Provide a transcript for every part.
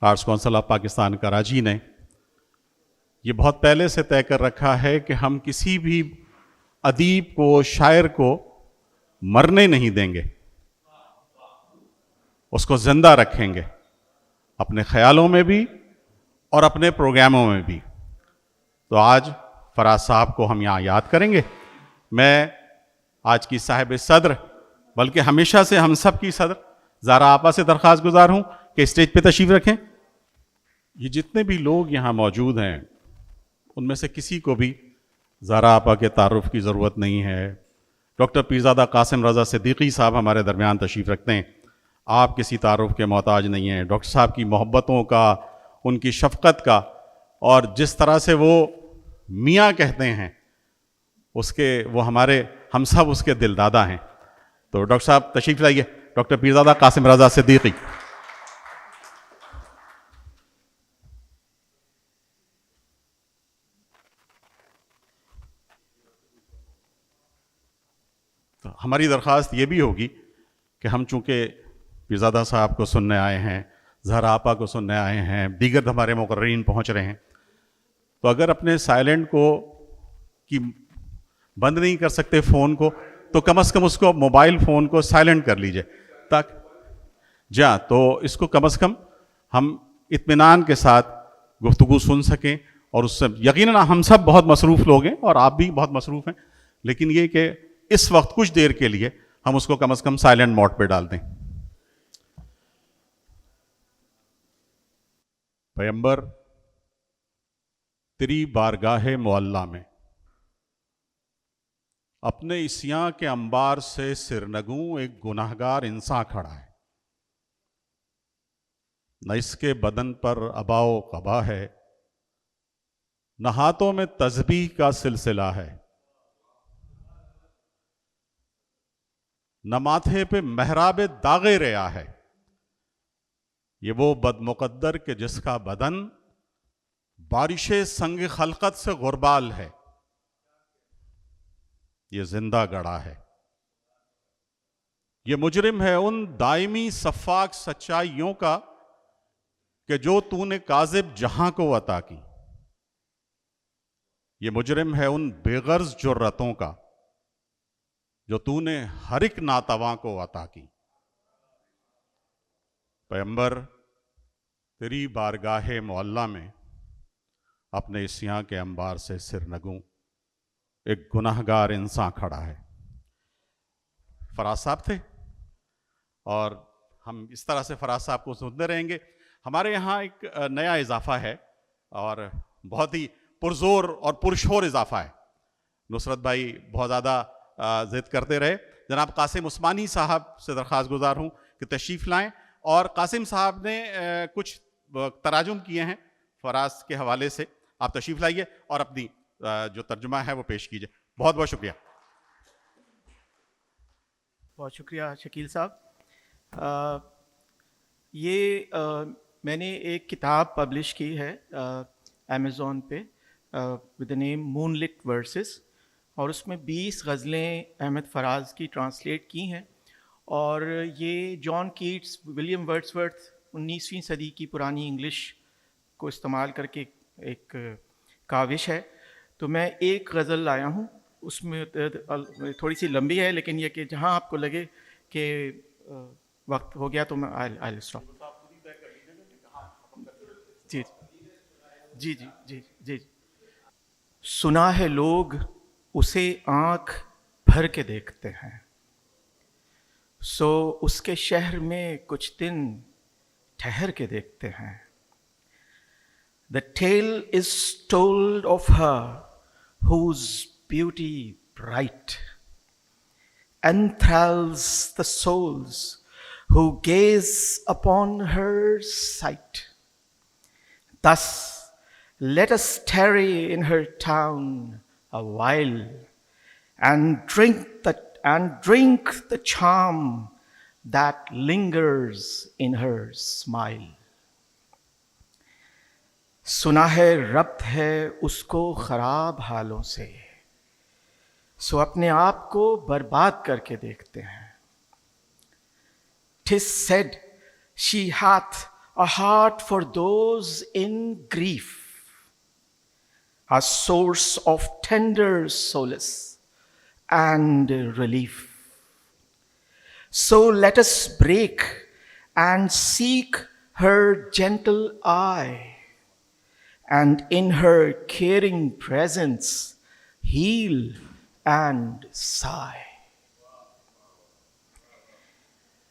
Arts council of Pakistan Karachi نے یہ بہت پہلے سے طے کر رکھا ہے کہ ہم کسی بھی ادیب کو، شاعر کو مرنے نہیں دیں گے، اس کو زندہ رکھیں گے، اپنے خیالوں میں بھی اور اپنے پروگراموں میں بھی۔ تو آج فراز صاحب کو ہم یہاں یاد کریں گے۔ میں آج کی صاحب صدر، بلکہ ہمیشہ سے ہم سب کی صدر زہرا آپا سے درخواست گزار ہوں کہ اسٹیج پہ تشریف رکھیں۔ یہ جتنے بھی لوگ یہاں موجود ہیں ان میں سے کسی کو بھی زہرا آپا کے تعارف کی ضرورت نہیں ہے۔ ڈاکٹر پیرزادہ قاسم رضا صدیقی صاحب ہمارے درمیان تشریف رکھتے ہیں، آپ کسی تعارف کے محتاج نہیں ہیں۔ ڈاکٹر صاحب کی محبتوں کا، ان کی شفقت کا، اور جس طرح سے وہ میاں کہتے ہیں اس کے، وہ ہم سب اس کے دل دادا ہیں۔ تو ڈاکٹر صاحب تشریف لائیے، ڈاکٹر پیرزادہ قاسم رضا صدیقی۔ ہماری درخواست یہ بھی ہوگی کہ ہم چونکہ پیرزادہ صاحب کو سننے آئے ہیں، زہرا آپا کو سننے آئے ہیں، دیگر ہمارے مقررین پہنچ رہے ہیں، تو اگر اپنے سائلنٹ کو بند نہیں کر سکتے فون کو، تو کم از کم اس کو موبائل فون کو سائلنٹ کر لیجئے، تاکہ تو اس کو کم از کم ہم اطمینان کے ساتھ گفتگو سن سکیں۔ اور اس سے یقیناً ہم سب بہت مصروف لوگ ہیں اور آپ بھی بہت مصروف ہیں، لیکن یہ کہ اس وقت کچھ دیر کے لیے ہم اس کو کم از کم سائلنٹ موڈ پہ ڈال دیں۔ پیغمبر تیری بارگاہ معلیٰ میں اپنے عصیاں کے انبار سے سرنگوں ایک گناہگار انسان کھڑا ہے، نہ اس کے بدن پر عبا و قبا ہے، نہ ہاتھوں میں تسبیح کا سلسلہ ہے، نہ ماتھے پہ محراب داغ ریا ہے۔ یہ وہ بد مقدر کہ جس کا بدن بارش سنگ خلقت سے غربال ہے، یہ زندہ گڑا ہے۔ یہ مجرم ہے ان دائمی سفاک سچائیوں کا کہ جو تو نے کاذب جہاں کو عطا کی۔ یہ مجرم ہے ان بے غرض جرتوں کا جو تو نے ہر ایک ناتواں کو عطا کی۔ پیغمبر تیری بارگاہ معلیٰ میں اپنے عصیاں کے انبار سے سرنگوں ایک گناہگار انسان کھڑا ہے۔ فراز صاحب تھے اور ہم اس طرح سے فراز صاحب کو سنتے رہیں گے۔ ہمارے یہاں ایک نیا اضافہ ہے اور بہت ہی پرزور اور پرشور اضافہ ہے۔ نصرت بھائی بہت زیادہ ضد کرتے رہے، جناب قاسم عثمانی صاحب سے درخواست گزار ہوں کہ تشریف لائیں، اور قاسم صاحب نے کچھ تراجم کیے ہیں فراز کے حوالے سے، آپ تشریف لائیے اور اپنی جو ترجمہ ہے وہ پیش کیجیے۔ بہت بہت شکریہ۔ بہت شکریہ شکیل صاحب۔ یہ میں نے ایک کتاب پبلش کی ہے امیزون پہ with the name moon let versus, اور اس میں 20 غزلیں احمد فراز کی ٹرانسلیٹ کی ہیں، اور یہ جان کیٹس، ولیم ورڈسورتھ 19ویں صدی کی پرانی انگلش کو استعمال کر کے ایک کاوش ہے۔ تو میں ایک غزل لایا ہوں، اس میں تھوڑی سی لمبی ہے، لیکن یہ کہ جہاں آپ کو لگے کہ وقت ہو گیا تو میں آئل اسٹاپ۔ جی جی جی جی جی۔ سنا ہے لوگ اسے آنکھ بھر کے دیکھتے ہیں، سو اس کے شہر میں کچھ دن ٹھہر کے دیکھتے ہیں۔ The tale is told of her whose beauty bright enthralls the souls who gaze upon her sight. Thus, let us tarry in her town a while and drink the charm that lingers in her smile. سنا ہے ربط ہے اس کو خراب حالوں سے، سو اپنے آپ کو برباد کر کے دیکھتے ہیں۔ 'Tis said she hath a heart for those in grief, a source of tender solace and relief. So let us break and seek her gentle eye, and in her caring presence heal and sigh.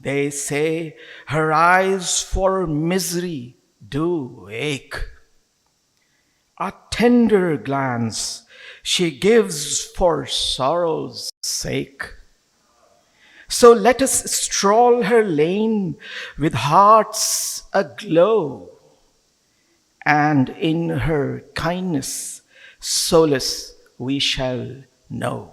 They say her eyes for misery do ache. A tender glance she gives for sorrow's sake. So let us stroll her lane with hearts aglow, and in her kindness solace we shall know.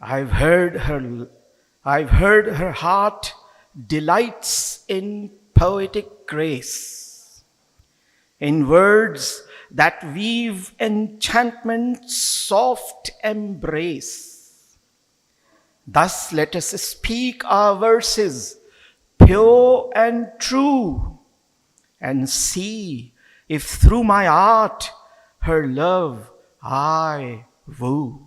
I've heard her heart delights in poetic grace, in words that weave enchantment's soft embrace. Thus let us speak our verses pure and true, and see if through my art her love I woo.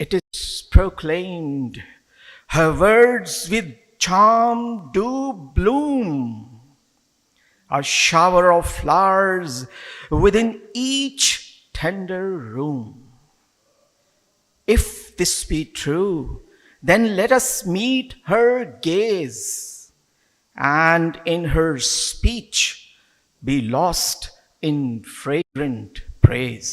It is proclaimed her words with charm do bloom, a shower of flowers within each tender room. If this be true, then let us meet her gaze, and in her speech be lost in fragrant praise.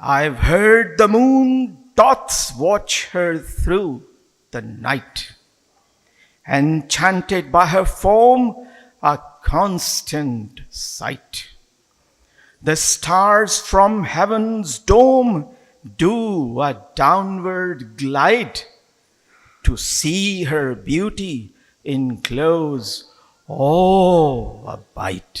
I've heard the moon doth watch her through the night, enchanted by her form, a constant sight. The stars from heaven's dome do a downward glide, to see her beauty in close abide.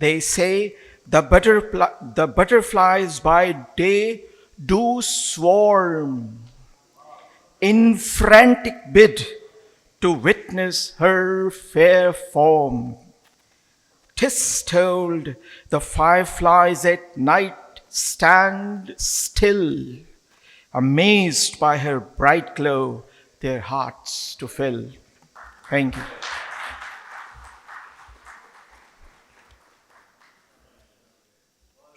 They say the butterflies by day do swarm in frantic bid to witness her fair form. 'Tis told the fireflies at night stand still, amazed by her bright glow, their hearts to fill. Thank you.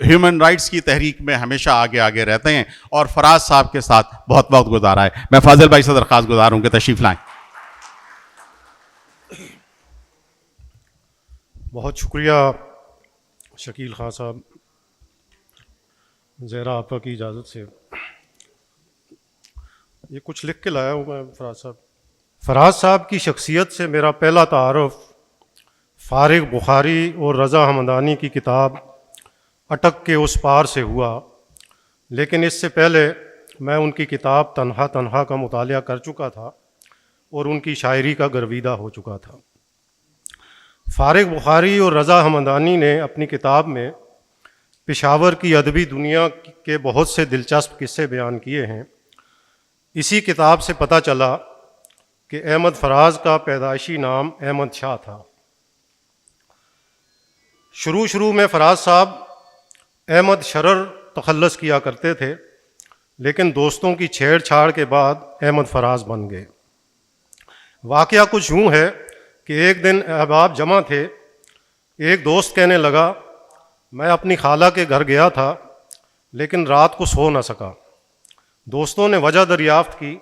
Human rights کی تحریک میں ہمیشہ آگے آگے رہتے ہیں اور فراز صاحب کے ساتھ بہت وقت گزارا ہے. میں فاضل بھائی سے درخواست گزار ہوں کہ تشریف لائیں. بہت شکریہ شکیل خان صاحب. زہرا آپا کی اجازت سے یہ کچھ لکھ کے لایا ہوں میں. فراز صاحب کی شخصیت سے میرا پہلا تعارف فارغ بخاری اور رضا ہمدانی کی کتاب اٹک کے اس پار سے ہوا، لیکن اس سے پہلے میں ان کی کتاب تنہا تنہا کا مطالعہ کر چکا تھا اور ان کی شاعری کا گرویدہ ہو چکا تھا. فارغ بخاری اور رضا ہمدانی نے اپنی کتاب میں پشاور کی ادبی دنیا کے بہت سے دلچسپ قصے بیان کیے ہیں. اسی کتاب سے پتہ چلا کہ احمد فراز کا پیدائشی نام احمد شاہ تھا. شروع میں فراز صاحب احمد شرر تخلص کیا کرتے تھے، لیکن دوستوں کی چھیڑ چھاڑ کے بعد احمد فراز بن گئے. واقعہ کچھ یوں ہے کہ ایک دن احباب جمع تھے. ایک دوست کہنے لگا میں اپنی خالہ کے گھر گیا تھا لیکن رات کو سو نہ سکا. دوستوں نے وجہ دریافت کی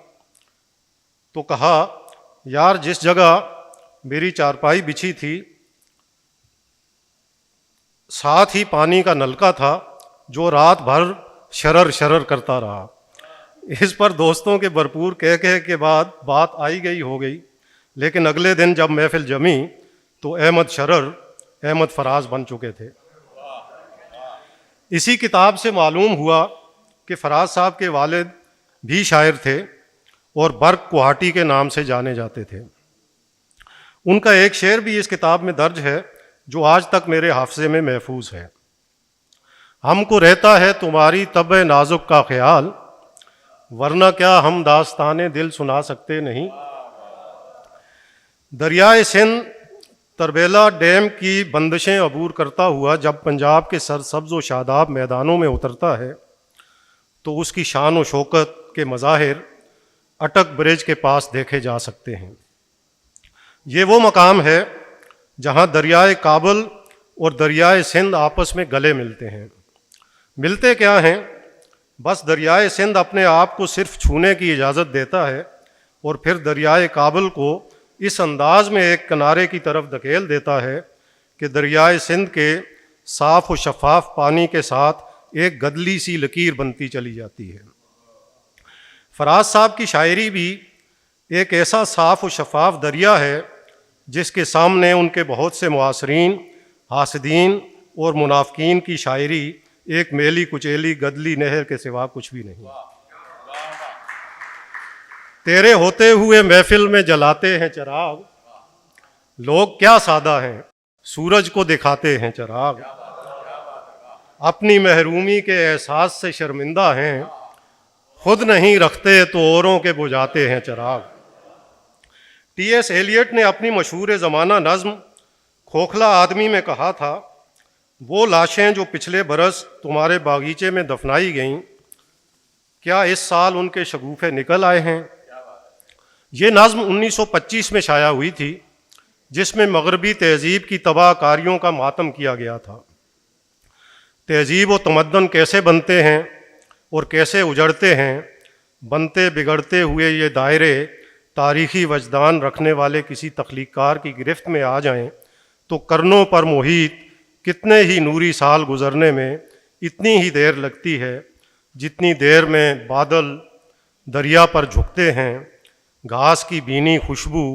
تو کہا یار جس جگہ میری چارپائی بچھی تھی ساتھ ہی پانی کا نلکا تھا جو رات بھر شرر شرر کرتا رہا. اس پر دوستوں کے بھرپور کہہ کے بعد بات آئی گئی ہو گئی، لیکن اگلے دن جب محفل جمی تو احمد شرر احمد فراز بن چکے تھے. اسی کتاب سے معلوم ہوا کہ فراز صاحب کے والد بھی شاعر تھے اور برق کوہاٹی کے نام سے جانے جاتے تھے. ان کا ایک شعر بھی اس کتاب میں درج ہے جو آج تک میرے حافظے میں محفوظ ہے. ہم کو رہتا ہے تمہاری طبع نازک کا خیال، ورنہ کیا ہم داستانیں دل سنا سکتے نہیں. دریائے سندھ تربیلا ڈیم کی بندشیں عبور کرتا ہوا جب پنجاب کے سرسبز و شاداب میدانوں میں اترتا ہے تو اس کی شان و شوکت کے مظاہر اٹک برج کے پاس دیکھے جا سکتے ہیں. یہ وہ مقام ہے جہاں دریائے کابل اور دریائے سندھ آپس میں گلے ملتے ہیں. ملتے کیا ہیں؟ بس دریائے سندھ اپنے آپ کو صرف چھونے کی اجازت دیتا ہے اور پھر دریائے کابل کو اس انداز میں ایک کنارے کی طرف دھکیل دیتا ہے کہ دریائے سندھ کے صاف و شفاف پانی کے ساتھ ایک گدلی سی لکیر بنتی چلی جاتی ہے. فراز صاحب کی شاعری بھی ایک ایسا صاف و شفاف دریا ہے جس کے سامنے ان کے بہت سے معاصرین، حاسدین اور منافقین کی شاعری ایک میلی کچیلی گدلی نہر کے سوا کچھ بھی نہیں. تیرے ہوتے ہوئے محفل میں جلاتے ہیں چراغ، لوگ کیا سادہ ہیں سورج کو دکھاتے ہیں چراغ. اپنی محرومی کے احساس سے شرمندہ ہیں، خود نہیں رکھتے تو اوروں کے بجھاتے ہیں چراغ. ٹی ایس ایلیٹ نے اپنی مشہور زمانہ نظم کھوکھلا آدمی میں کہا تھا وہ لاشیں جو پچھلے برس تمہارے باغیچے میں دفنائی گئیں کیا اس سال ان کے شگوفے نکل آئے ہیں. یہ نظم 1925 میں شائع ہوئی تھی جس میں مغربی تہذیب کی تباہ کاریوں کا ماتم کیا گیا تھا. تہذیب و تمدن کیسے بنتے ہیں اور کیسے اجڑتے ہیں، بنتے بگڑتے ہوئے یہ دائرے تاریخی وجدان رکھنے والے کسی تخلیق کار کی گرفت میں آ جائیں تو کرنوں پر محیط کتنے ہی نوری سال گزرنے میں اتنی ہی دیر لگتی ہے جتنی دیر میں بادل دریا پر جھکتے ہیں. گھاس کی بھینی خوشبو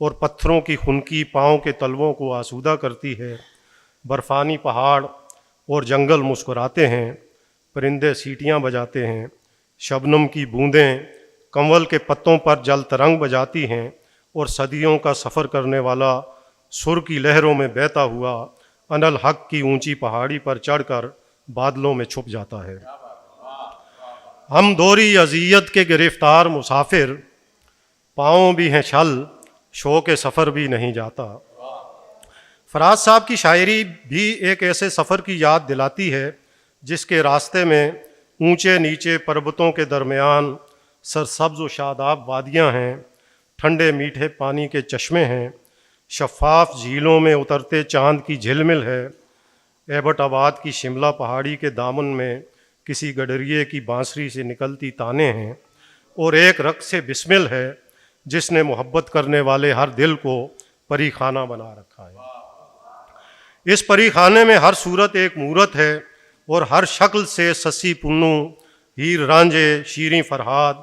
اور پتھروں کی خنکی پاؤں کے تلووں کو آسودہ کرتی ہے. برفانی پہاڑ اور جنگل مسکراتے ہیں، پرندے سیٹیاں بجاتے ہیں، شبنم کی بوندیں کنول کے پتوں پر جل ترنگ بجاتی ہیں اور صدیوں کا سفر کرنے والا سر کی لہروں میں بہتا ہوا انالحق کی اونچی پہاڑی پر چڑھ کر بادلوں میں چھپ جاتا ہے. ہم دوری اذیت کے گرفتار مسافر، پاؤں بھی ہیں چھل شوق سفر بھی نہیں جاتا. فراز صاحب کی شاعری بھی ایک ایسے سفر کی یاد دلاتی ہے جس کے راستے میں اونچے نیچے پربتوں کے درمیان سرسبز و شاداب وادیاں ہیں، ٹھنڈے میٹھے پانی کے چشمے ہیں، شفاف جھیلوں میں اترتے چاند کی جھلمل ہے، ایبٹ آباد کی شملہ پہاڑی کے دامن میں کسی گڈریے کی بانسری سے نکلتی تانے ہیں، اور ایک رقص بسمل ہے جس نے محبت کرنے والے ہر دل کو پری خانہ بنا رکھا ہے۔ اس پری خانے میں ہر صورت ایک مورت ہے، اور ہر شکل سے سسی پنو، ہیر رانجھے، شیریں فرہاد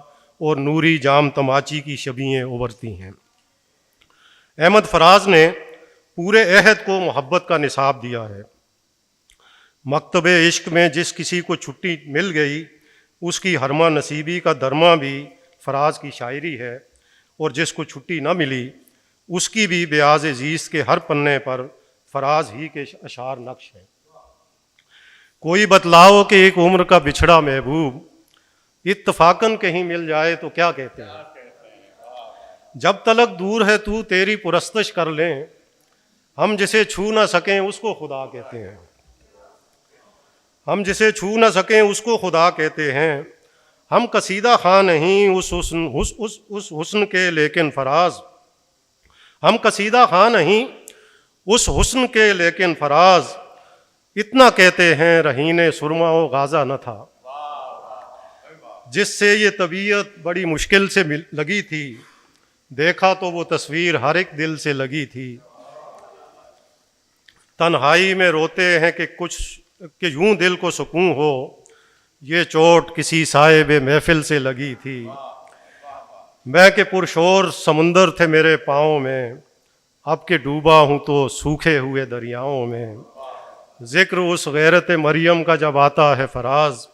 اور نوری جام تماچی کی شبیہیں ابھرتی ہیں۔ احمد فراز نے پورے عہد کو محبت کا نصاب دیا ہے۔ مکتب عشق میں جس کسی کو چھٹی مل گئی اس کی ہرما نصیبی کا درما بھی فراز کی شاعری ہے، اور جس کو چھٹی نہ ملی اس کی بھی بیاض زیست کے ہر پنے پر فراز ہی کے اشعار نقش ہیں۔ کوئی بتلاؤ کہ ایک عمر کا بچھڑا محبوب اتفاقاً کہیں مل جائے تو کیا کہتے ہیں؟ جب تلک دور ہے تو تیری پرستش کر لیں، ہم جسے چھو نہ سکیں اس کو خدا کہتے ہیں۔ ہم جسے چھو نہ سکیں اس کو خدا کہتے ہیں۔ ہم قصیدہ خواں نہیں اس حسن کے لیکن فراز، ہم قصیدہ خواں نہیں اس حسن کے لیکن فراز، اتنا کہتے ہیں رہین سرما و غازہ نہ تھا، جس سے یہ طبیعت بڑی مشکل سے لگی تھی، دیکھا تو وہ تصویر ہر ایک دل سے لگی تھی۔ تنہائی میں روتے ہیں کہ یوں دل کو سکون ہو، یہ چوٹ کسی صاحب محفل سے لگی تھی۔ میں کہ پرشور سمندر تھے میرے پاؤں میں، اب کہ ڈوبا ہوں تو سوکھے ہوئے دریاؤں میں۔ ذکر اس غیرت مریم کا جب آتا ہے فراز،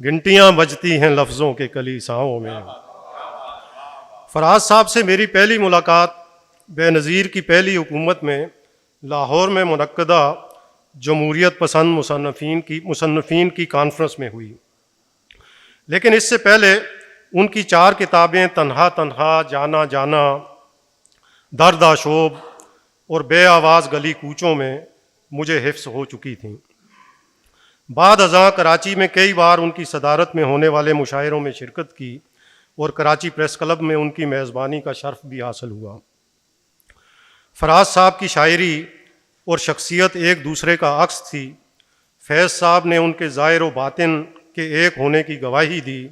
گھنٹیاں بجتی ہیں لفظوں کے کلیساؤں میں۔ فراز صاحب سے میری پہلی ملاقات بے نظیر کی پہلی حکومت میں لاہور میں منعقدہ جمہوریت پسند مصنفین کی کانفرنس میں ہوئی، لیکن اس سے پہلے ان کی 4 کتابیں تنہا تنہا، جانا جانا، درد آشوب اور بے آواز گلی کوچوں میں مجھے حفظ ہو چکی تھیں۔ بعد ازاں کراچی میں کئی بار ان کی صدارت میں ہونے والے مشاعروں میں شرکت کی، اور کراچی پریس کلب میں ان کی میزبانی کا شرف بھی حاصل ہوا۔ فراز صاحب کی شاعری اور شخصیت ایک دوسرے کا عکس تھی۔ فیض صاحب نے ان کے ظاہر و باطن کے ایک ہونے کی گواہی دی۔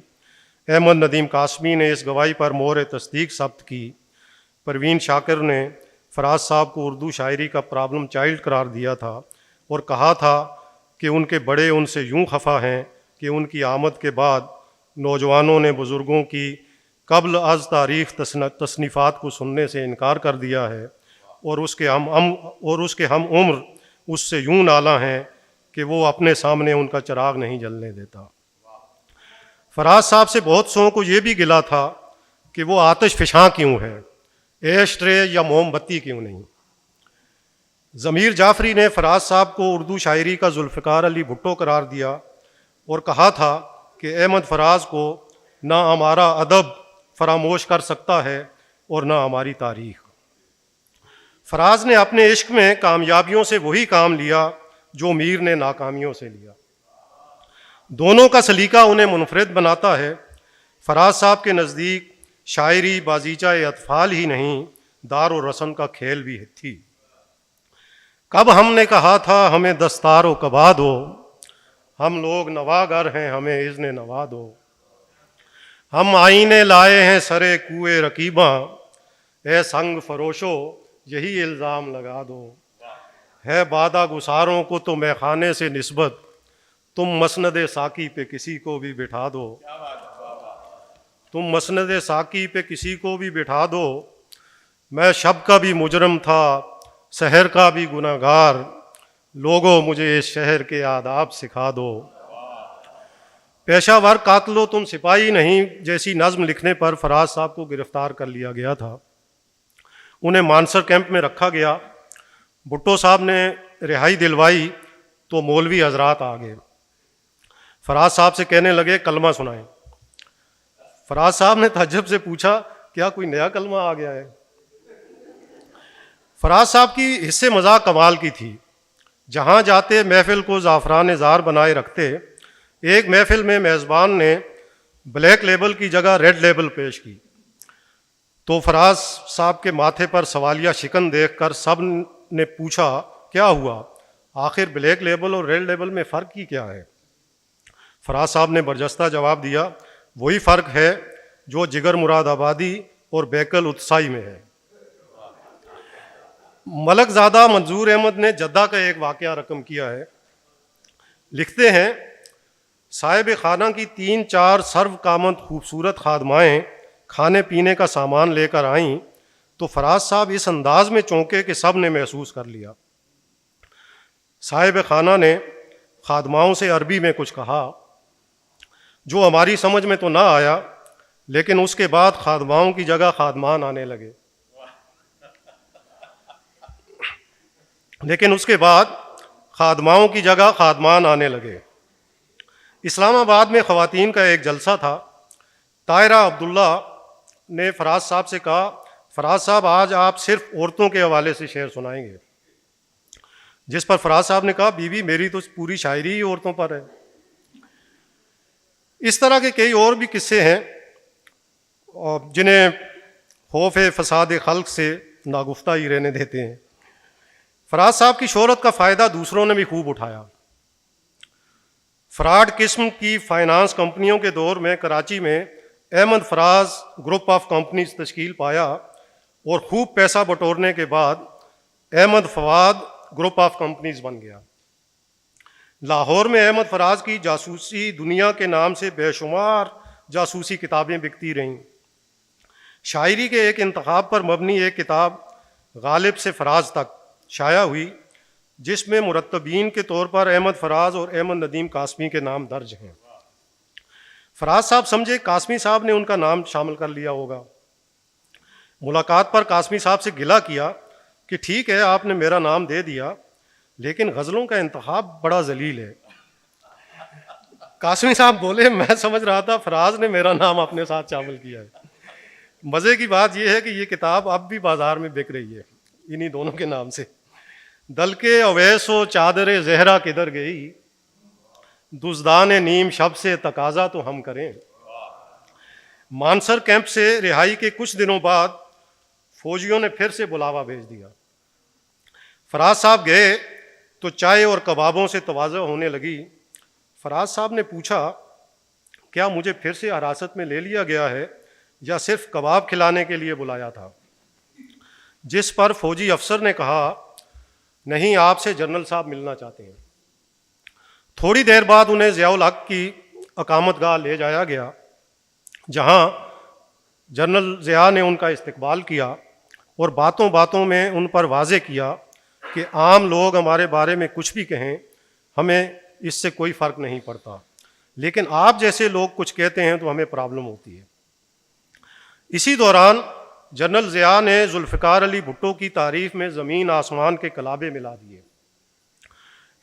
احمد ندیم قاسمی نے اس گواہی پر مہر تصدیق ثبت کی۔ پروین شاکر نے فراز صاحب کو اردو شاعری کا پرابلم چائلڈ قرار دیا تھا، اور کہا تھا کہ ان کے بڑے ان سے یوں خفا ہیں کہ ان کی آمد کے بعد نوجوانوں نے بزرگوں کی قبل از تاریخ تصنیفات کو سننے سے انکار کر دیا ہے، اور اس کے ہم عمر اس سے یوں نالاں ہیں کہ وہ اپنے سامنے ان کا چراغ نہیں جلنے دیتا۔ فراز صاحب سے بہت سو کو یہ بھی گلا تھا کہ وہ آتش فشاں کیوں ہے، ایش ٹرے یا موم بتی کیوں نہیں۔ ضمیر جعفری نے فراز صاحب کو اردو شاعری کا ذوالفقار علی بھٹو قرار دیا، اور کہا تھا کہ احمد فراز کو نہ ہمارا ادب فراموش کر سکتا ہے اور نہ ہماری تاریخ۔ فراز نے اپنے عشق میں کامیابیوں سے وہی کام لیا جو میر نے ناکامیوں سے لیا۔ دونوں کا سلیقہ انہیں منفرد بناتا ہے۔ فراز صاحب کے نزدیک شاعری بازیچہ اطفال ہی نہیں، دار و رسم کا کھیل بھی تھی۔ کب ہم نے کہا تھا ہمیں دستار و کبا دو، ہم لوگ نواگر ہیں ہمیں اذن نوا دو۔ ہم آئینے لائے ہیں سرے کوئے رقیباں، اے سنگ فروشو یہی الزام لگا دو۔ ہے بادہ گساروں کو تو میں خانے سے نسبت، تم مسند ساقی پہ کسی کو بھی بٹھا دو۔ تم مسند ساقی پہ کسی کو بھی بٹھا دو۔ میں شب کا بھی مجرم تھا سحر کا بھی گناہگار، لوگوں مجھے اس شہر کے آداب سکھا دو۔ پیشہ ور قاتلو تم سپاہی نہیں جیسی نظم لکھنے پر فراز صاحب کو گرفتار کر لیا گیا تھا۔ انہیں مانسر کیمپ میں رکھا گیا۔ بھٹو صاحب نے رہائی دلوائی تو مولوی حضرات آ گئے، فراز صاحب سے کہنے لگے کلمہ سنائیں۔ فراز صاحب نے تعجب سے پوچھا کیا کوئی نیا کلمہ آ گیا ہے؟ فراز صاحب کی حصے مذاق کمال کی تھی۔ جہاں جاتے محفل کو زعفران زار بنائے رکھتے۔ ایک محفل میں میزبان نے بلیک لیبل کی جگہ ریڈ لیبل پیش کی تو فراز صاحب کے ماتھے پر سوالیہ شکن دیکھ کر سب نے پوچھا کیا ہوا؟ آخر بلیک لیبل اور ریڈ لیبل میں فرق ہی کیا ہے؟ فراز صاحب نے برجستہ جواب دیا، وہی فرق ہے جو جگر مراد آبادی اور بیکل اتسائی میں ہے۔ ملک زادہ منظور احمد نے جدہ کا ایک واقعہ رقم کیا ہے، لکھتے ہیں صاحب خانہ کی 3-4 سرو کامند خوبصورت خادمائیں کھانے پینے کا سامان لے کر آئیں تو فراز صاحب اس انداز میں چونکے کہ سب نے محسوس کر لیا۔ صاحب خانہ نے خادماؤں سے عربی میں کچھ کہا جو ہماری سمجھ میں تو نہ آیا، لیکن اس کے بعد خادماؤں کی جگہ خادمان آنے لگے۔ اسلام آباد میں خواتین کا ایک جلسہ تھا۔ طاہرہ عبداللہ نے فراز صاحب سے کہا، فراز صاحب آج آپ صرف عورتوں کے حوالے سے شعر سنائیں گے، جس پر فراز صاحب نے کہا، بیوی میری تو پوری شاعری ہی عورتوں پر ہے۔ اس طرح کے کئی اور بھی قصے ہیں جنہیں خوف فساد خلق سے ناگفتہ ہی رہنے دیتے ہیں۔ فراز صاحب کی شہرت کا فائدہ دوسروں نے بھی خوب اٹھایا۔ فراڈ قسم کی فائنانس کمپنیوں کے دور میں کراچی میں Ahmed Faraz group of companies تشکیل پایا اور خوب پیسہ بٹورنے کے بعد Ahmed Fawad group of companies بن گیا۔ لاہور میں احمد فراز کی جاسوسی دنیا کے نام سے بے شمار جاسوسی کتابیں بکتی رہیں۔ شاعری کے ایک انتخاب پر مبنی ایک کتاب غالب سے فراز تک شائع ہوئی، جس میں مرتبین کے طور پر احمد فراز اور احمد ندیم قاسمی کے نام درج ہیں۔ فراز صاحب سمجھے قاسمی صاحب نے ان کا نام شامل کر لیا ہوگا۔ ملاقات پر قاسمی صاحب سے گلہ کیا کہ ٹھیک ہے آپ نے میرا نام دے دیا، لیکن غزلوں کا انتخاب بڑا ذلیل ہے۔ قاسمی صاحب بولے، میں سمجھ رہا تھا فراز نے میرا نام اپنے ساتھ شامل کیا ہے۔ مزے کی بات یہ ہے کہ یہ کتاب اب بھی بازار میں بک رہی ہے انہی دونوں کے نام سے۔ دل کے اویس و چادر زہرا کدھر گئی، دزدان نیم شب سے تقاضا تو ہم کریں۔ مانسر کیمپ سے رہائی کے کچھ دنوں بعد فوجیوں نے پھر سے بلاوا بھیج دیا۔ فراز صاحب گئے تو چائے اور کبابوں سے تواضع ہونے لگی۔ فراز صاحب نے پوچھا، کیا مجھے پھر سے حراست میں لے لیا گیا ہے یا صرف کباب کھلانے کے لیے بلایا تھا؟ جس پر فوجی افسر نے کہا، نہیں آپ سے جنرل صاحب ملنا چاہتے ہیں۔ تھوڑی دیر بعد انہیں ضیاء الحق کی اقامت گاہ لے جایا گیا، جہاں جنرل ضیاء نے ان کا استقبال کیا اور باتوں باتوں میں ان پر واضح کیا کہ عام لوگ ہمارے بارے میں کچھ بھی کہیں ہمیں اس سے کوئی فرق نہیں پڑتا، لیکن آپ جیسے لوگ کچھ کہتے ہیں تو ہمیں پرابلم ہوتی ہے۔ اسی دوران جنرل ضیاء نے ذوالفقار علی بھٹو کی تعریف میں زمین آسمان کے کلابے ملا دیے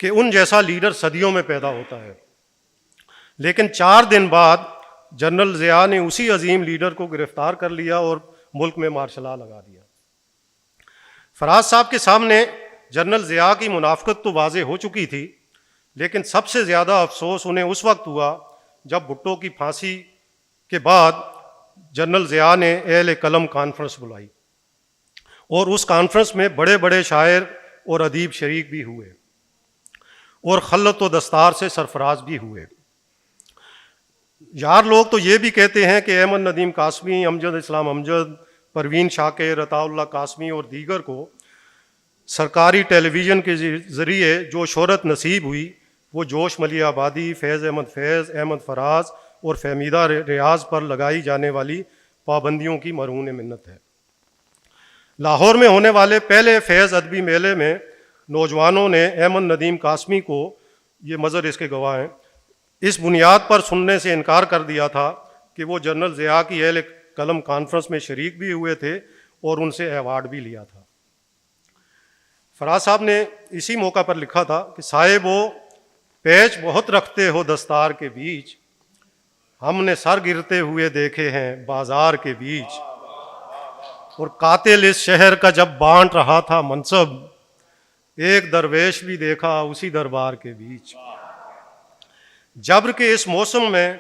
کہ ان جیسا لیڈر صدیوں میں پیدا ہوتا ہے، لیکن 4 دن بعد جنرل ضیاء نے اسی عظیم لیڈر کو گرفتار کر لیا اور ملک میں مارشل لا لگا دیا۔ فراز صاحب کے سامنے جنرل ضیاء کی منافقت تو واضح ہو چکی تھی، لیکن سب سے زیادہ افسوس انہیں اس وقت ہوا جب بھٹو کی پھانسی کے بعد جنرل ضیاء نے اہل قلم کانفرنس بلائی اور اس کانفرنس میں بڑے بڑے شاعر اور ادیب شریک بھی ہوئے اور خلت و دستار سے سرفراز بھی ہوئے۔ یار لوگ تو یہ بھی کہتے ہیں کہ احمد ندیم قاسمی، امجد اسلام امجد، پروین شاکر، عطاء اللہ قاسمی اور دیگر کو سرکاری ٹیلی ویژن کے ذریعے جو شہرت نصیب ہوئی وہ جوش ملی آبادی، فیض احمد فیض، احمد فراز اور فہمیدہ ریاض پر لگائی جانے والی پابندیوں کی مرہون منت ہے۔ لاہور میں ہونے والے پہلے فیض ادبی میلے میں نوجوانوں نے احمد ندیم قاسمی کو، یہ مظہر اس کے گواہ ہیں، اس بنیاد پر سننے سے انکار کر دیا تھا کہ وہ جنرل ضیاء کی اہل قلم کانفرنس میں شریک بھی ہوئے تھے اور ان سے ایوارڈ بھی لیا تھا۔ فراز صاحب نے اسی موقع پر لکھا تھا کہ صاحب وہ پیچ بہت رکھتے ہو دستار کے بیچ، ہم نے سر گرتے ہوئے دیکھے ہیں بازار کے بیچ، اور قاتل اس شہر کا جب بانٹ رہا تھا منصب، ایک درویش بھی دیکھا اسی دربار کے بیچ۔ جبر کے اس موسم میں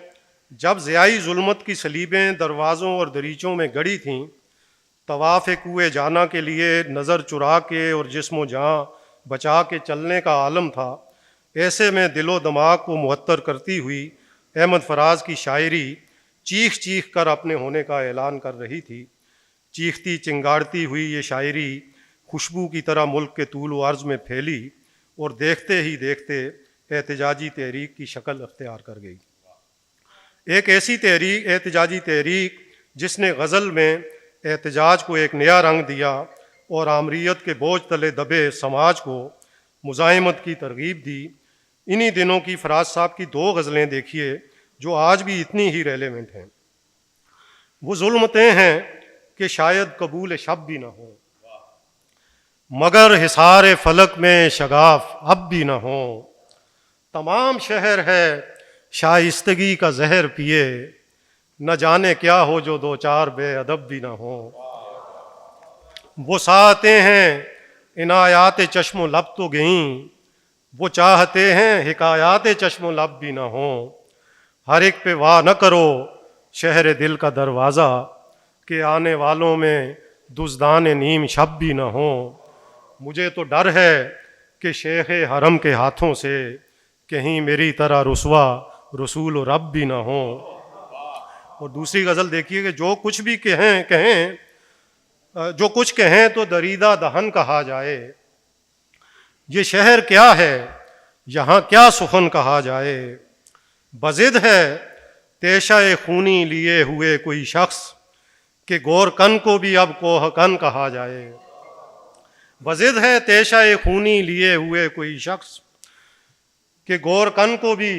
جب ضیائی ظلمت کی صلیبیں دروازوں اور دریچوں میں گڑی تھیں، طواف کوئے جانا کے لیے نظر چرا کے اور جسم و جاں بچا کے چلنے کا عالم تھا۔ ایسے میں دل و دماغ کو معطر کرتی ہوئی احمد فراز کی شاعری چیخ چیخ کر اپنے ہونے کا اعلان کر رہی تھی۔ چیختی چنگاڑتی ہوئی یہ شاعری خوشبو کی طرح ملک کے طول و عرض میں پھیلی اور دیکھتے ہی دیکھتے احتجاجی تحریک کی شکل اختیار کر گئی۔ ایک ایسی احتجاجی تحریک جس نے غزل میں احتجاج کو ایک نیا رنگ دیا اور آمریت کے بوجھ تلے دبے سماج کو مزاحمت کی ترغیب دی۔ انہی دنوں کی فراز صاحب کی 2 غزلیں دیکھیے جو آج بھی اتنی ہی ریلیونٹ ہیں۔ وہ ظلمتیں ہیں کہ شاید قبول شب بھی نہ ہوں، مگر حصار فلک میں شگاف اب بھی نہ ہوں۔ تمام شہر ہے شائستگی کا زہر پیے، نہ جانے کیا ہو جو 2-4 بے ادب بھی نہ ہوں۔ وہ ساعتیں ہیں عنایات چشم و لب تو گئیں، وہ چاہتے ہیں حکایات چشم و لب بھی نہ ہوں۔ ہر ایک پہ واہ نہ کرو شہر دل کا دروازہ، کہ آنے والوں میں دزدان نیم شب بھی نہ ہوں۔ مجھے تو ڈر ہے کہ شیخ حرم کے ہاتھوں سے کہیں میری طرح رسوا رسول و رب بھی نہ ہوں۔ اور دوسری غزل دیکھیے کہ جو کچھ بھی کہیں جو کچھ کہیں تو دریدہ دہن کہا جائے، یہ شہر کیا ہے یہاں کیا سخن کہا جائے۔ بضد ہے تیشہ خونی لیے ہوئے کوئی شخص، کہ گور کن کو بھی اب کوہ کن کہا جائے۔ بضد ہے تیشہ خونی لیے ہوئے کوئی شخص، کہ گور کن کو بھی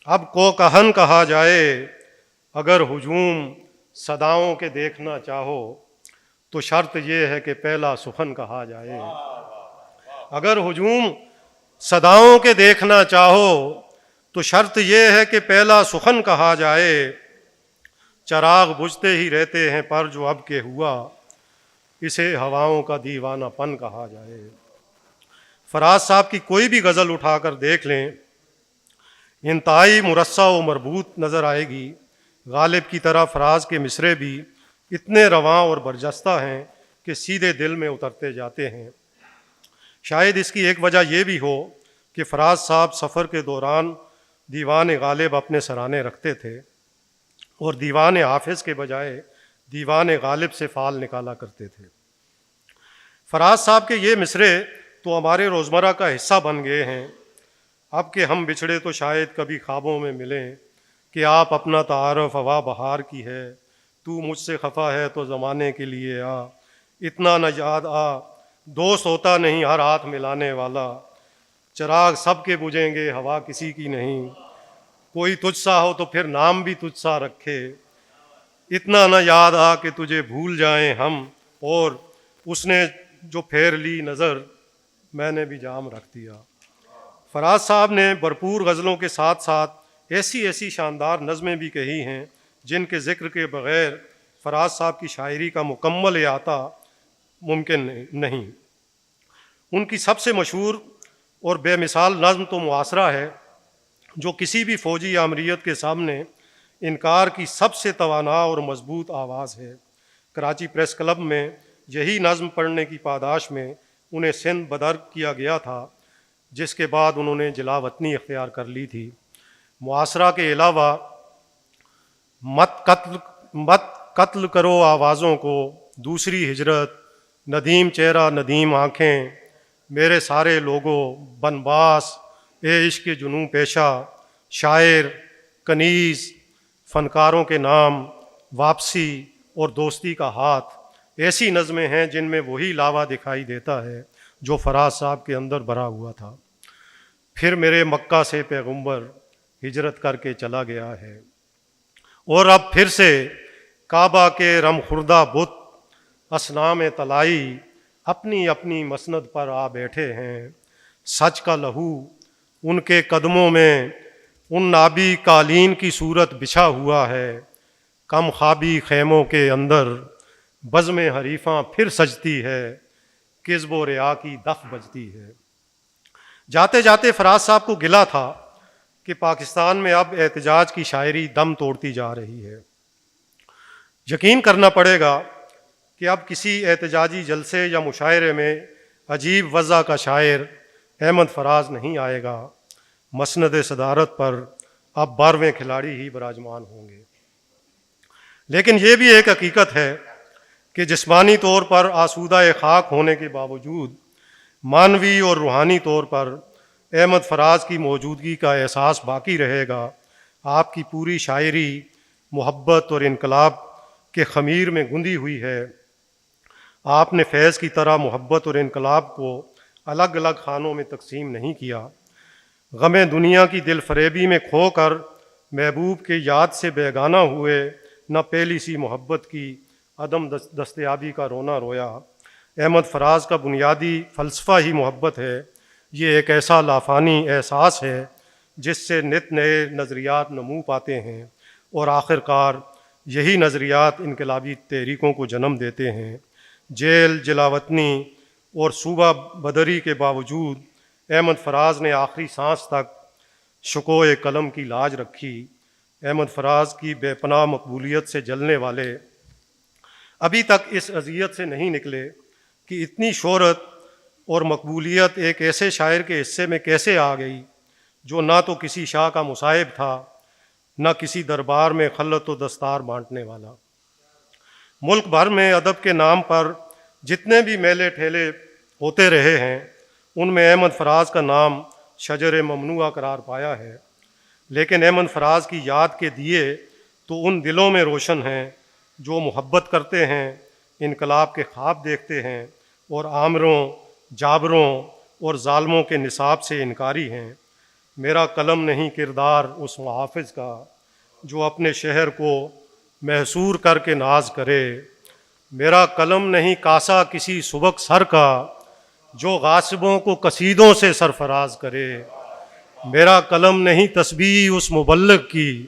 اب کوہ کہن کہا جائے۔ اگر ہجوم صداؤں کے دیکھنا چاہو تو شرط یہ ہے کہ پہلا سخن کہا جائے۔ اگر ہجوم صداؤں کے دیکھنا چاہو تو شرط یہ ہے کہ پہلا سخن کہا جائے۔ چراغ بجھتے ہی رہتے ہیں پر جو اب کے ہوا، اسے ہواؤں کا دیوانہ پن کہا جائے۔ فراز صاحب کی کوئی بھی غزل اٹھا کر دیکھ لیں، انتہائی مرصع و مربوط نظر آئے گی۔ غالب کی طرح فراز کے مصرے بھی اتنے رواں اور برجستہ ہیں کہ سیدھے دل میں اترتے جاتے ہیں۔ شاید اس کی ایک وجہ یہ بھی ہو کہ فراز صاحب سفر کے دوران دیوان غالب اپنے سرانے رکھتے تھے اور دیوان حافظ کے بجائے دیوان غالب سے فال نکالا کرتے تھے۔ فراز صاحب کے یہ مصرے تو ہمارے روزمرہ کا حصہ بن گئے ہیں۔ اب کہ ہم بچھڑے تو شاید کبھی خوابوں میں ملیں، کہ آپ اپنا تعارف ہوا بہار کی ہے، تو مجھ سے خفا ہے تو زمانے کے لیے آ، اتنا نہ یاد آ دوست ہوتا نہیں ہر ہاتھ ملانے والا، چراغ سب کے بجھیں گے ہوا کسی کی نہیں، کوئی تجھ سا ہو تو پھر نام بھی تجھ سا رکھے، اتنا نہ یاد آ کہ تجھے بھول جائیں ہم، اور اس نے جو پھیر لی نظر میں نے بھی جام رکھ دیا۔ فراز صاحب نے بھرپور غزلوں کے ساتھ ساتھ ایسی شاندار نظمیں بھی کہی ہیں جن کے ذکر کے بغیر فراز صاحب کی شاعری کا مکمل احاطہ ممکن نہیں۔ ان کی سب سے مشہور اور بے مثال نظم تو معاصرہ ہے، جو کسی بھی فوجی آمریت کے سامنے انکار کی سب سے توانا اور مضبوط آواز ہے۔ کراچی پریس کلب میں یہی نظم پڑھنے کی پاداش میں انہیں سندھ بدر کیا گیا تھا، جس کے بعد انہوں نے جلا وطنی اختیار کر لی تھی۔ معاصرہ کے علاوہ مت قتل کرو آوازوں کو، دوسری ہجرت، ندیم چہرہ ندیم آنکھیں، میرے سارے لوگوں، بنباس، اے عشق جنوں پیشہ، شاعر، کنیز، فنکاروں کے نام، واپسی اور دوستی کا ہاتھ، ایسی نظمیں ہیں جن میں وہی لاوا دکھائی دیتا ہے جو فراز صاحب کے اندر بھرا ہوا تھا۔ پھر میرے مکہ سے پیغمبر ہجرت کر کے چلا گیا ہے، اور اب پھر سے کعبہ کے رم خوردہ بت اصنام طلائی اپنی اپنی مسند پر آ بیٹھے ہیں، سچ کا لہو ان کے قدموں میں ان نابی قالین کی صورت بچھا ہوا ہے، کم خوابی خیموں کے اندر بزم حریفاں پھر سجتی ہے، کذب و ریا کی دف بجتی ہے۔ جاتے جاتے فراز صاحب کو گلا تھا کہ پاکستان میں اب احتجاج کی شاعری دم توڑتی جا رہی ہے۔ یقین کرنا پڑے گا کہ اب کسی احتجاجی جلسے یا مشاعرے میں عجیب وضع کا شاعر احمد فراز نہیں آئے گا، مسند صدارت پر اب 12ویں کھلاڑی ہی براجمان ہوں گے۔ لیکن یہ بھی ایک حقیقت ہے کہ جسمانی طور پر آسودہ خاک ہونے کے باوجود معنوی اور روحانی طور پر احمد فراز کی موجودگی کا احساس باقی رہے گا۔ آپ کی پوری شاعری محبت اور انقلاب کے خمیر میں گندی ہوئی ہے۔ آپ نے فیض کی طرح محبت اور انقلاب کو الگ الگ خانوں میں تقسیم نہیں کیا۔ غم دنیا کی دل فریبی میں کھو کر محبوب کے یاد سے بیگانہ ہوئے، نہ پہلی سی محبت کی عدم دستیابی کا رونا رویا۔ احمد فراز کا بنیادی فلسفہ ہی محبت ہے۔ یہ ایک ایسا لافانی احساس ہے جس سے نت نئے نظریات نمو پاتے ہیں، اور آخرکار یہی نظریات انقلابی تحریکوں کو جنم دیتے ہیں۔ جیل، جلاوطنی اور صوبہ بدری کے باوجود احمد فراز نے آخری سانس تک شکوہ قلم کی لاج رکھی۔ احمد فراز کی بے پناہ مقبولیت سے جلنے والے ابھی تک اس اذیت سے نہیں نکلے کہ اتنی شہرت اور مقبولیت ایک ایسے شاعر کے حصے میں کیسے آ گئی جو نہ تو کسی شاہ کا مصاحب تھا، نہ کسی دربار میں خلعت و دستار بانٹنے والا۔ ملک بھر میں ادب کے نام پر جتنے بھی میلے ٹھیلے ہوتے رہے ہیں، ان میں احمد فراز کا نام شجر ممنوعہ قرار پایا ہے۔ لیکن احمد فراز کی یاد کے دیے تو ان دلوں میں روشن ہیں جو محبت کرتے ہیں، انقلاب کے خواب دیکھتے ہیں، اور آمروں، جابروں اور ظالموں کے نصاب سے انکاری ہیں۔ میرا قلم نہیں کردار اس محافظ کا جو اپنے شہر کو محصور کر کے ناز کرے۔ میرا قلم نہیں کاسا کسی سبک سر کا جو غاصبوں کو قصیدوں سے سرفراز کرے۔ میرا قلم نہیں تسبیح اس مبلغ کی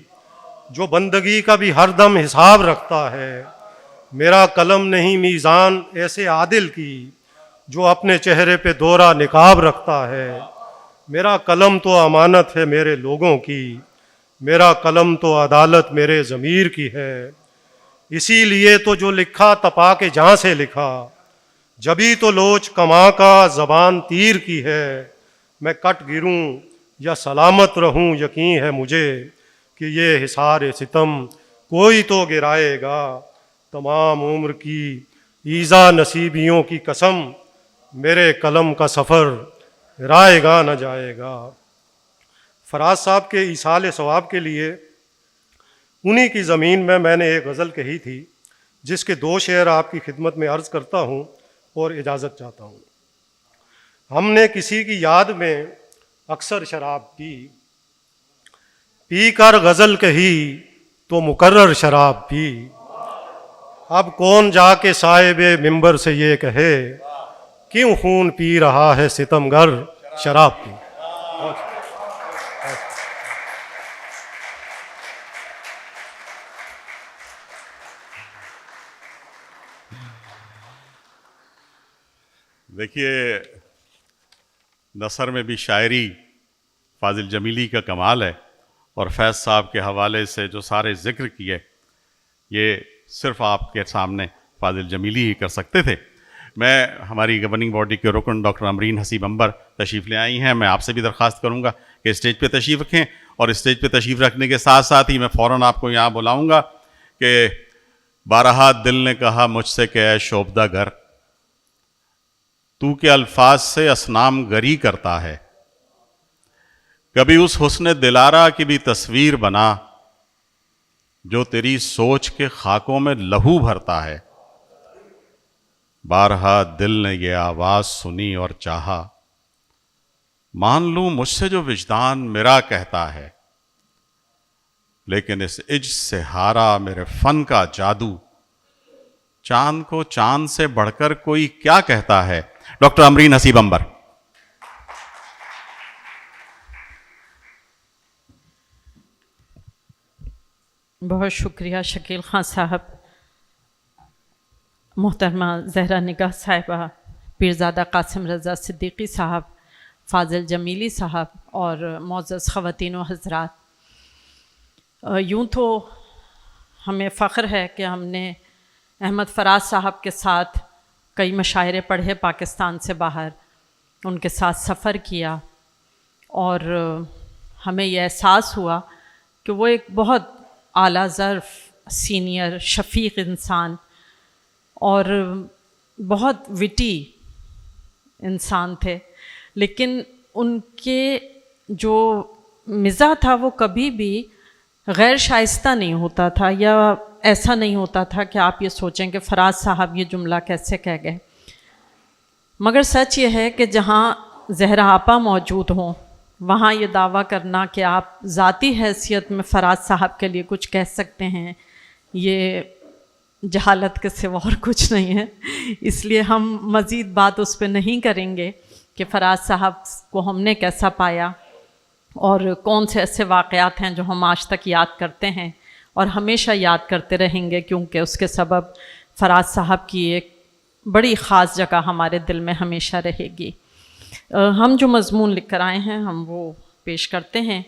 جو بندگی کا بھی ہر دم حساب رکھتا ہے۔ میرا قلم نہیں میزان ایسے عادل کی جو اپنے چہرے پہ دوہرا نقاب رکھتا ہے۔ میرا قلم تو امانت ہے میرے لوگوں کی، میرا قلم تو عدالت میرے ضمیر کی ہے۔ اسی لیے تو جو لکھا تپا کے جہاں سے لکھا، جبھی تو لوچ کما کا زبان تیر کی ہے۔ میں کٹ گروں یا سلامت رہوں، یقین ہے مجھے کہ یہ حصار ستم کوئی تو گرائے گا۔ تمام عمر کی ایذا نصیبیوں کی قسم، میرے قلم کا سفر رائے گا نہ جائے گا۔ فراز صاحب کے ایصال ثواب کے لیے انہی کی زمین میں نے ایک غزل کہی تھی، جس کے 2 شعر آپ کی خدمت میں عرض کرتا ہوں اور اجازت چاہتا ہوں۔ ہم نے کسی کی یاد میں اکثر شراب پی کر غزل کہی تو مقرر شراب پی۔ اب کون جا کے صاحب منبر سے یہ کہے، کیوں خون پی رہا ہے ستمگر شراب پی۔ دیکھیے، نثر میں بھی شاعری فاضل جمیلی کا کمال ہے، اور فیض صاحب کے حوالے سے جو سارے ذکر کیے، یہ صرف آپ کے سامنے فاضل جمیلی ہی کر سکتے تھے۔ میں ہماری گورننگ باڈی کے رکن ڈاکٹر امرین حسیب امبر تشریف لے آئی ہیں۔ میں آپ سے بھی درخواست کروں گا کہ اسٹیج پہ تشریف رکھیں، اور اسٹیج پہ تشریف رکھنے کے ساتھ ساتھ ہی میں فوراً آپ کو یہاں بلاؤں گا کہ بارہا دل نے کہا مجھ سے کہ اے شوبدہ گر، تو کے الفاظ سے اصنام گری کرتا ہے، کبھی اس حسن دلارا کی بھی تصویر بنا جو تیری سوچ کے خاکوں میں لہو بھرتا ہے۔ بارہا دل نے یہ آواز سنی اور چاہا، مان لوں مجھ سے جو وجدان میرا کہتا ہے، لیکن اس عجز سے ہارا میرے فن کا جادو، چاند کو چاند سے بڑھ کر کوئی کیا کہتا ہے۔ ڈاکٹر امرین حسیب امبر۔ بہت شکریہ شکیل خان صاحب، محترمہ زہرا نگاہ صاحبہ، پیرزادہ قاسم رضا صدیقی صاحب، فاضل جمیلی صاحب، اور معزز خواتین و حضرات۔ یوں تو ہمیں فخر ہے کہ ہم نے احمد فراز صاحب کے ساتھ کئی مشاعرے پڑھے پاکستان سے باہر، ان کے ساتھ سفر کیا اور ہمیں یہ احساس ہوا کہ وہ ایک بہت اعلیٰ ظرف، سینئر، شفیق انسان اور بہت وٹی انسان تھے، لیکن ان کے جو مزاج تھا وہ کبھی بھی غیر شائستہ نہیں ہوتا تھا، یا ایسا نہیں ہوتا تھا کہ آپ یہ سوچیں کہ فراز صاحب یہ جملہ کیسے کہہ گئے۔ مگر سچ یہ ہے کہ جہاں زہرا آپا موجود ہوں وہاں یہ دعویٰ کرنا کہ آپ ذاتی حیثیت میں فراز صاحب کے لیے کچھ کہہ سکتے ہیں، یہ جہالت کے سوا اور کچھ نہیں ہے۔ اس لیے ہم مزید بات اس پہ نہیں کریں گے کہ فراز صاحب کو ہم نے کیسا پایا اور کون سے ایسے واقعات ہیں جو ہم آج تک یاد کرتے ہیں اور ہمیشہ یاد کرتے رہیں گے، کیونکہ اس کے سبب فراز صاحب کی ایک بڑی خاص جگہ ہمارے دل میں ہمیشہ رہے گی۔ ہم جو مضمون لکھ کر آئے ہیں ہم وہ پیش کرتے ہیں۔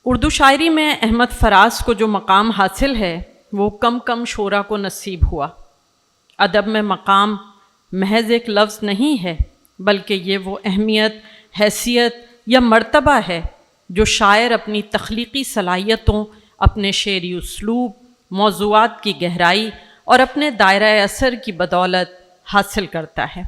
اردو شاعری میں احمد فراز کو جو مقام حاصل ہے وہ کم کم شعراء کو نصیب ہوا۔ ادب میں مقام محض ایک لفظ نہیں ہے، بلکہ یہ وہ اہمیت، حیثیت یا مرتبہ ہے جو شاعر اپنی تخلیقی صلاحیتوں، اپنے شعری اسلوب، موضوعات کی گہرائی اور اپنے دائرہ اثر کی بدولت حاصل کرتا ہے۔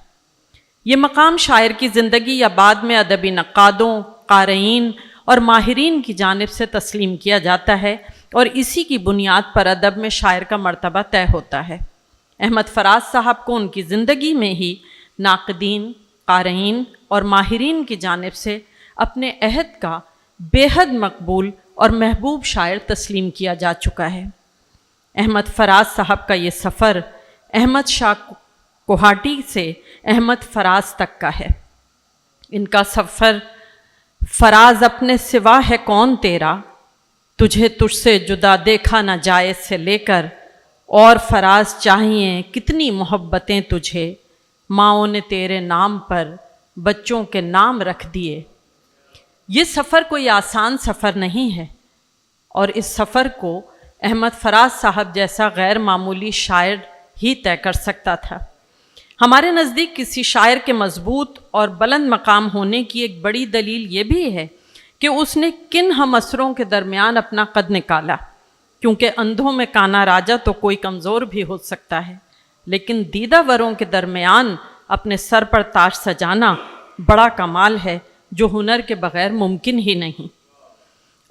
یہ مقام شاعر کی زندگی یا بعد میں ادبی نقادوں، قارئین اور ماہرین کی جانب سے تسلیم کیا جاتا ہے، اور اسی کی بنیاد پر ادب میں شاعر کا مرتبہ طے ہوتا ہے۔ احمد فراز صاحب کو ان کی زندگی میں ہی ناقدین، قارئین اور ماہرین کی جانب سے اپنے عہد کا بے حد مقبول اور محبوب شاعر تسلیم کیا جا چکا ہے۔ احمد فراز صاحب کا یہ سفر احمد شاہ کوہاٹی سے احمد فراز تک کا ہے۔ ان کا سفر فراز اپنے سوا ہے کون تیرا، تجھے تجھ سے جدا دیکھا نہ جائے سے لے کر، اور فراز چاہیے کتنی محبتیں تجھے، ماؤں نے تیرے نام پر بچوں کے نام رکھ دیے۔ یہ سفر کوئی آسان سفر نہیں ہے، اور اس سفر کو احمد فراز صاحب جیسا غیر معمولی شاعر ہی طے کر سکتا تھا۔ ہمارے نزدیک کسی شاعر کے مضبوط اور بلند مقام ہونے کی ایک بڑی دلیل یہ بھی ہے کہ اس نے کن ہم عصروں کے درمیان اپنا قد نکالا، کیونکہ اندھوں میں کانا راجا تو کوئی کمزور بھی ہو سکتا ہے، لیکن دیدہ وروں کے درمیان اپنے سر پر تاج سجانا بڑا کمال ہے جو ہنر کے بغیر ممکن ہی نہیں۔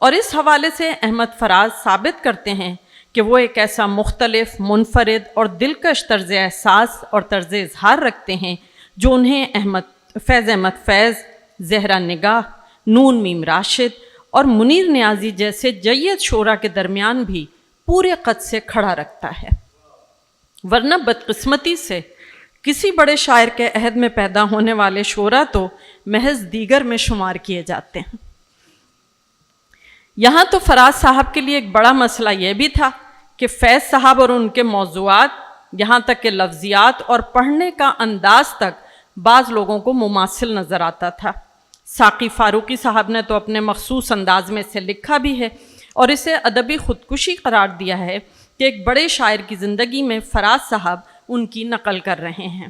اور اس حوالے سے احمد فراز ثابت کرتے ہیں کہ وہ ایک ایسا مختلف، منفرد اور دلکش طرز احساس اور طرز اظہار رکھتے ہیں جو انہیں احمد فیض، زہرا نگاہ، نون میم راشد اور منیر نیازی جیسے جید شعراء کے درمیان بھی پورے قد سے کھڑا رکھتا ہے۔ ورنہ بدقسمتی سے کسی بڑے شاعر کے عہد میں پیدا ہونے والے شعراء تو محض دیگر میں شمار کیے جاتے ہیں۔ یہاں تو فراز صاحب کے لیے ایک بڑا مسئلہ یہ بھی تھا کہ فیض صاحب اور ان کے موضوعات، یہاں تک کہ لفظیات اور پڑھنے کا انداز تک بعض لوگوں کو مماثل نظر آتا تھا۔ ساقی فاروقی صاحب نے تو اپنے مخصوص انداز میں سے لکھا بھی ہے اور اسے ادبی خودکشی قرار دیا ہے کہ ایک بڑے شاعر کی زندگی میں فراز صاحب ان کی نقل کر رہے ہیں،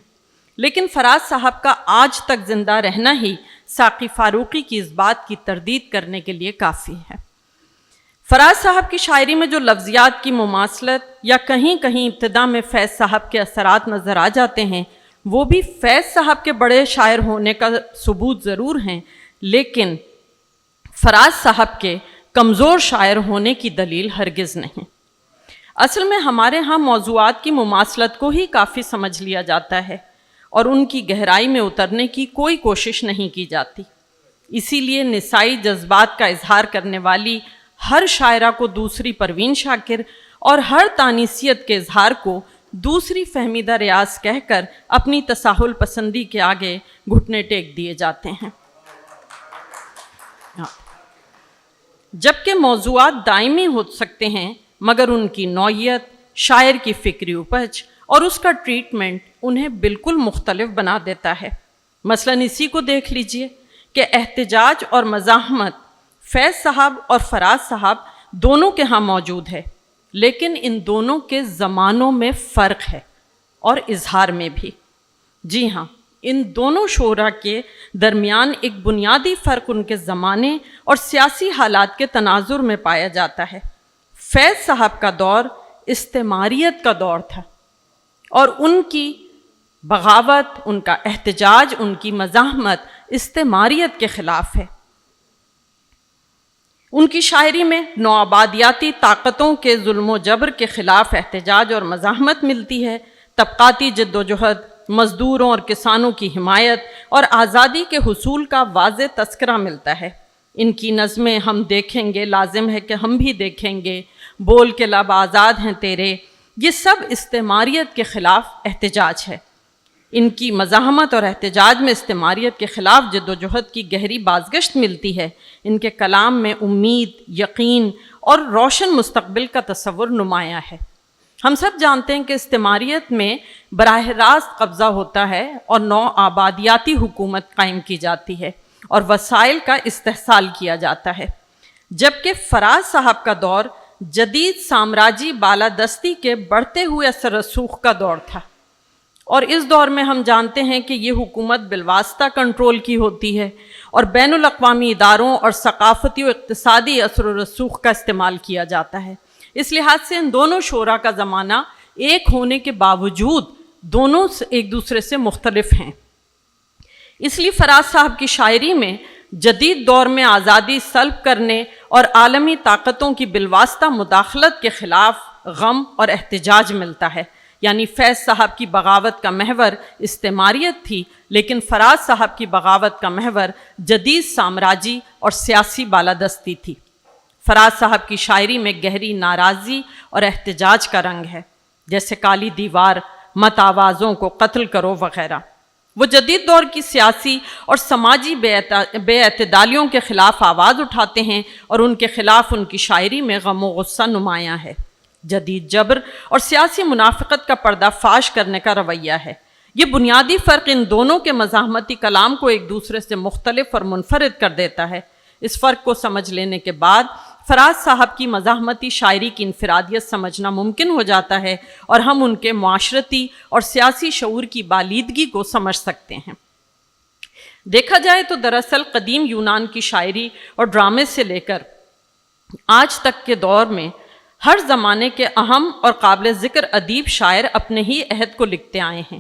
لیکن فراز صاحب کا آج تک زندہ رہنا ہی ساقی فاروقی کی اس بات کی تردید کرنے کے لیے کافی ہے۔ فراز صاحب کی شاعری میں جو لفظیات کی مماثلت یا کہیں کہیں ابتدا میں فیض صاحب کے اثرات نظر آ جاتے ہیں، وہ بھی فیض صاحب کے بڑے شاعر ہونے کا ثبوت ضرور ہیں، لیکن فراز صاحب کے کمزور شاعر ہونے کی دلیل ہرگز نہیں۔ اصل میں ہمارے ہاں موضوعات کی مماثلت کو ہی کافی سمجھ لیا جاتا ہے اور ان کی گہرائی میں اترنے کی کوئی کوشش نہیں کی جاتی۔ اسی لیے نسائی جذبات کا اظہار کرنے والی ہر شاعرہ کو دوسری پروین شاکر اور ہر تانیثیت کے اظہار کو دوسری فہمیدہ ریاض کہہ کر اپنی تساہل پسندی کے آگے گھٹنے ٹیک دیے جاتے ہیں۔ جبکہ موضوعات دائمی ہو سکتے ہیں، مگر ان کی نوعیت، شاعر کی فکری اپج اور اس کا ٹریٹمنٹ انہیں بالکل مختلف بنا دیتا ہے۔ مثلاً اسی کو دیکھ لیجئے کہ احتجاج اور مزاحمت فیض صاحب اور فراز صاحب دونوں کے ہاں موجود ہے، لیکن ان دونوں کے زمانوں میں فرق ہے اور اظہار میں بھی۔ جی ہاں، ان دونوں شعراء کے درمیان ایک بنیادی فرق ان کے زمانے اور سیاسی حالات کے تناظر میں پایا جاتا ہے۔ فیض صاحب کا دور استعماریت کا دور تھا اور ان کی بغاوت، ان کا احتجاج، ان کی مزاحمت استعماریت کے خلاف ہے۔ ان کی شاعری میں نوآبادیاتی طاقتوں کے ظلم و جبر کے خلاف احتجاج اور مزاحمت ملتی ہے، طبقاتی جد و جہد، مزدوروں اور کسانوں کی حمایت اور آزادی کے حصول کا واضح تذکرہ ملتا ہے۔ ان کی نظمیں ہم دیکھیں گے، لازم ہے کہ ہم بھی دیکھیں گے، بول کے لب آزاد ہیں تیرے، یہ سب استعماریت کے خلاف احتجاج ہے۔ ان کی مزاحمت اور احتجاج میں استعماریت کے خلاف جد و جہد کی گہری بازگشت ملتی ہے۔ ان کے کلام میں امید، یقین اور روشن مستقبل کا تصور نمایاں ہے۔ ہم سب جانتے ہیں کہ استعماریت میں براہ راست قبضہ ہوتا ہے اور نو آبادیاتی حکومت قائم کی جاتی ہے اور وسائل کا استحصال کیا جاتا ہے، جبکہ فراز صاحب کا دور جدید سامراجی بالادستی کے بڑھتے ہوئے اثر رسوخ کا دور تھا، اور اس دور میں ہم جانتے ہیں کہ یہ حکومت بالواسطہ کنٹرول کی ہوتی ہے اور بین الاقوامی اداروں اور ثقافتی و اقتصادی اثر و رسوخ کا استعمال کیا جاتا ہے۔ اس لحاظ سے ان دونوں شعراء کا زمانہ ایک ہونے کے باوجود دونوں ایک دوسرے سے مختلف ہیں۔ اس لیے فراز صاحب کی شاعری میں جدید دور میں آزادی سلب کرنے اور عالمی طاقتوں کی بالواسطہ مداخلت کے خلاف غم اور احتجاج ملتا ہے۔ یعنی فیض صاحب کی بغاوت کا محور استعماریت تھی، لیکن فراز صاحب کی بغاوت کا محور جدید سامراجی اور سیاسی بالادستی تھی۔ فراز صاحب کی شاعری میں گہری ناراضی اور احتجاج کا رنگ ہے، جیسے کالی دیوار، مت آوازوں کو قتل کرو وغیرہ۔ وہ جدید دور کی سیاسی اور سماجی بے اعتدالیوں کے خلاف آواز اٹھاتے ہیں اور ان کے خلاف ان کی شاعری میں غم و غصہ نمایاں ہے۔ جدید جبر اور سیاسی منافقت کا پردہ فاش کرنے کا رویہ ہے۔ یہ بنیادی فرق ان دونوں کے مزاحمتی کلام کو ایک دوسرے سے مختلف اور منفرد کر دیتا ہے۔ اس فرق کو سمجھ لینے کے بعد فراز صاحب کی مزاحمتی شاعری کی انفرادیت سمجھنا ممکن ہو جاتا ہے اور ہم ان کے معاشرتی اور سیاسی شعور کی بالیدگی کو سمجھ سکتے ہیں۔ دیکھا جائے تو دراصل قدیم یونان کی شاعری اور ڈرامے سے لے کر آج تک کے دور میں ہر زمانے کے اہم اور قابل ذکر ادیب شاعر اپنے ہی عہد کو لکھتے آئے ہیں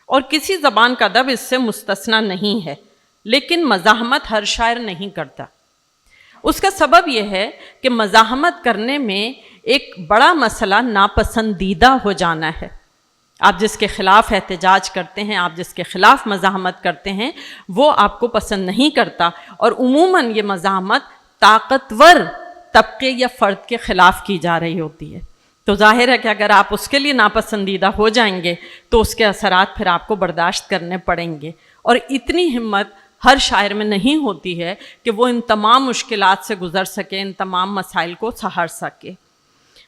اور کسی زبان کا ادب اس سے مستثنیٰ نہیں ہے، لیکن مزاحمت ہر شاعر نہیں کرتا۔ اس کا سبب یہ ہے کہ مزاحمت کرنے میں ایک بڑا مسئلہ ناپسندیدہ ہو جانا ہے۔ آپ جس کے خلاف احتجاج کرتے ہیں، آپ جس کے خلاف مزاحمت کرتے ہیں، وہ آپ کو پسند نہیں کرتا، اور عموماً یہ مزاحمت طاقتور طبقے یا فرد کے خلاف کی جا رہی ہوتی ہے۔ تو ظاہر ہے کہ اگر آپ اس کے لیے ناپسندیدہ ہو جائیں گے تو اس کے اثرات پھر آپ کو برداشت کرنے پڑیں گے، اور اتنی ہمت ہر شاعر میں نہیں ہوتی ہے کہ وہ ان تمام مشکلات سے گزر سکے، ان تمام مسائل کو سہار سکے۔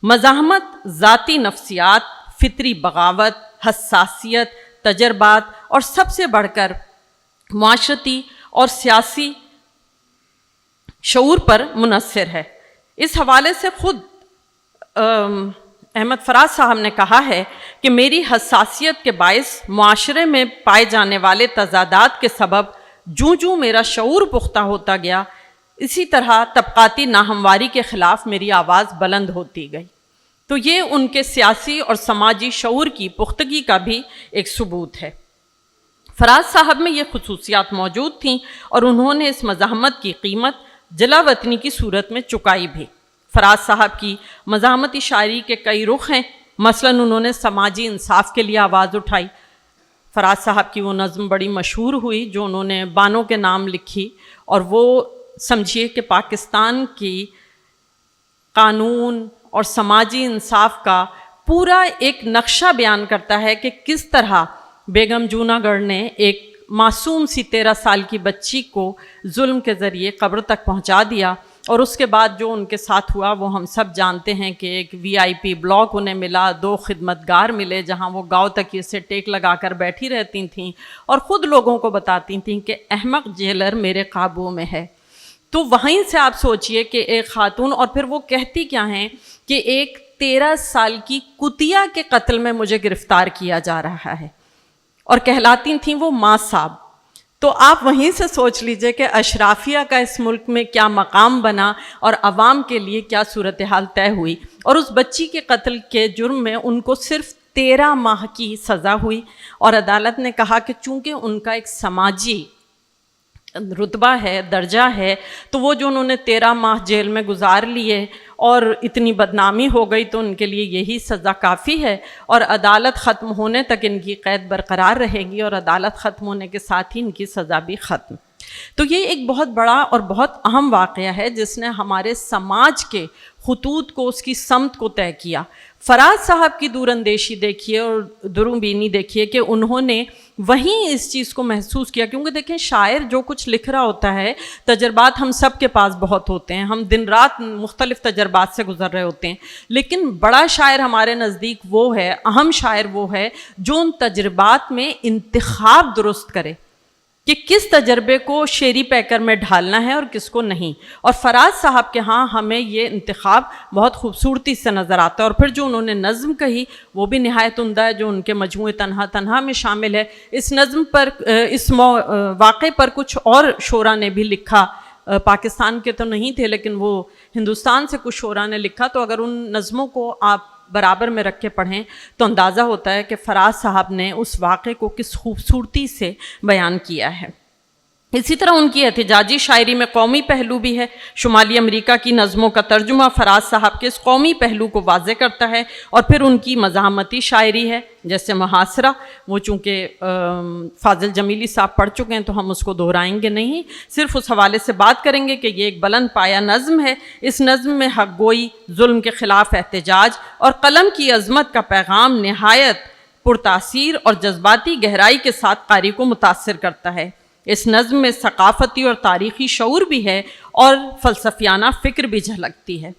مزاحمت ذاتی نفسیات، فطری بغاوت، حساسیت، تجربات اور سب سے بڑھ کر معاشرتی اور سیاسی شعور پر منحصر ہے۔ اس حوالے سے خود احمد فراز صاحب نے کہا ہے کہ میری حساسیت کے باعث معاشرے میں پائے جانے والے تضادات کے سبب جوں جوں میرا شعور پختہ ہوتا گیا، اسی طرح طبقاتی ناہمواری کے خلاف میری آواز بلند ہوتی گئی۔ تو یہ ان کے سیاسی اور سماجی شعور کی پختگی کا بھی ایک ثبوت ہے۔ فراز صاحب میں یہ خصوصیات موجود تھیں اور انہوں نے اس مزاحمت کی قیمت جلا وطنی کی صورت میں چکائی بھی۔ فراز صاحب کی مزاحمتی شاعری کے کئی رخ ہیں، مثلاً انہوں نے سماجی انصاف کے لیے آواز اٹھائی۔ فراز صاحب کی وہ نظم بڑی مشہور ہوئی جو انہوں نے بانوں کے نام لکھی، اور وہ سمجھیے کہ پاکستان کی قانون اور سماجی انصاف کا پورا ایک نقشہ بیان کرتا ہے کہ کس طرح بیگم جوناگڑھ نے ایک معصوم سی 13 سال کی بچی کو ظلم کے ذریعے قبر تک پہنچا دیا، اور اس کے بعد جو ان کے ساتھ ہوا وہ ہم سب جانتے ہیں کہ ایک VIP بلاک انہیں ملا، 2 خدمتگار ملے جہاں وہ گاؤں تک سے ٹیک لگا کر بیٹھی رہتی تھیں اور خود لوگوں کو بتاتی تھیں کہ احمق جیلر میرے قابو میں ہے۔ تو وہیں سے آپ سوچئے کہ ایک خاتون، اور پھر وہ کہتی کیا ہیں کہ ایک 13 سال کی کتیا کے قتل میں مجھے گرفتار کیا جا رہا ہے، اور کہلاتی تھیں وہ ماں صاحب. تو آپ وہیں سے سوچ لیجئے کہ اشرافیہ کا اس ملک میں کیا مقام بنا اور عوام کے لیے کیا صورتحال طے ہوئی. اور اس بچی کے قتل کے جرم میں ان کو صرف 13 ماہ کی سزا ہوئی، اور عدالت نے کہا کہ چونکہ ان کا ایک سماجی رتبہ ہے، درجہ ہے، تو وہ جو انہوں نے 13 ماہ جیل میں گزار لیے اور اتنی بدنامی ہو گئی تو ان کے لیے یہی سزا کافی ہے، اور عدالت ختم ہونے تک ان کی قید برقرار رہے گی، اور عدالت ختم ہونے کے ساتھ ہی ان کی سزا بھی ختم. تو یہ ایک بہت بڑا اور بہت اہم واقعہ ہے جس نے ہمارے سماج کے خطوط کو، اس کی سمت کو طے کیا. فراز صاحب کی دور اندیشی دیکھیے اور دوربینی دیکھیے کہ انہوں نے وہیں اس چیز کو محسوس کیا. کیونکہ دیکھیں شاعر جو کچھ لکھ رہا ہوتا ہے، تجربات ہم سب کے پاس بہت ہوتے ہیں، ہم دن رات مختلف تجربات سے گزر رہے ہوتے ہیں، لیکن بڑا شاعر ہمارے نزدیک وہ ہے، اہم شاعر وہ ہے جو ان تجربات میں انتخاب درست کرے کہ کس تجربے کو شعری پیکر میں ڈھالنا ہے اور کس کو نہیں. اور فراز صاحب کے ہاں ہمیں یہ انتخاب بہت خوبصورتی سے نظر آتا ہے. اور پھر جو انہوں نے نظم کہی وہ بھی نہایت عمدہ ہے، جو ان کے مجموعے تنہا تنہا میں شامل ہے. اس نظم پر، اس واقعے پر کچھ اور شعراء نے بھی لکھا، پاکستان کے تو نہیں تھے لیکن وہ ہندوستان سے کچھ شعراء نے لکھا. تو اگر ان نظموں کو آپ برابر میں رکھ کے پڑھیں تو اندازہ ہوتا ہے کہ فراز صاحب نے اس واقعے کو کس خوبصورتی سے بیان کیا ہے. اسی طرح ان کی احتجاجی شاعری میں قومی پہلو بھی ہے. شمالی امریکہ کی نظموں کا ترجمہ فراز صاحب کے اس قومی پہلو کو واضح کرتا ہے. اور پھر ان کی مزاحمتی شاعری ہے جیسے محاصرہ، وہ چونکہ فاضل جمیلی صاحب پڑھ چکے ہیں تو ہم اس کو دہرائیں گے نہیں، صرف اس حوالے سے بات کریں گے کہ یہ ایک بلند پایہ نظم ہے. اس نظم میں حق گوئی، ظلم کے خلاف احتجاج اور قلم کی عظمت کا پیغام نہایت پرتاثیر اور جذباتی گہرائی کے ساتھ قاری کو متاثر کرتا ہے. اس نظم میں ثقافتی اور تاریخی شعور بھی ہے اور فلسفیانہ فکر بھی جھلکتی ہے.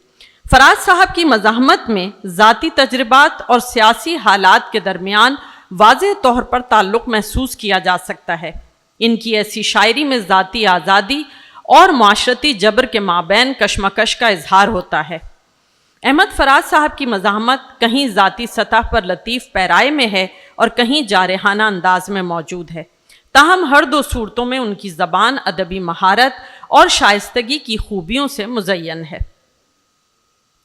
فراز صاحب کی مزاحمت میں ذاتی تجربات اور سیاسی حالات کے درمیان واضح طور پر تعلق محسوس کیا جا سکتا ہے. ان کی ایسی شاعری میں ذاتی آزادی اور معاشرتی جبر کے مابین کشمکش کا اظہار ہوتا ہے. احمد فراز صاحب کی مزاحمت کہیں ذاتی سطح پر لطیف پیرائے میں ہے اور کہیں جارحانہ انداز میں موجود ہے. تاہم ہر دو صورتوں میں ان کی زبان ادبی مہارت اور شائستگی کی خوبیوں سے مزین ہے.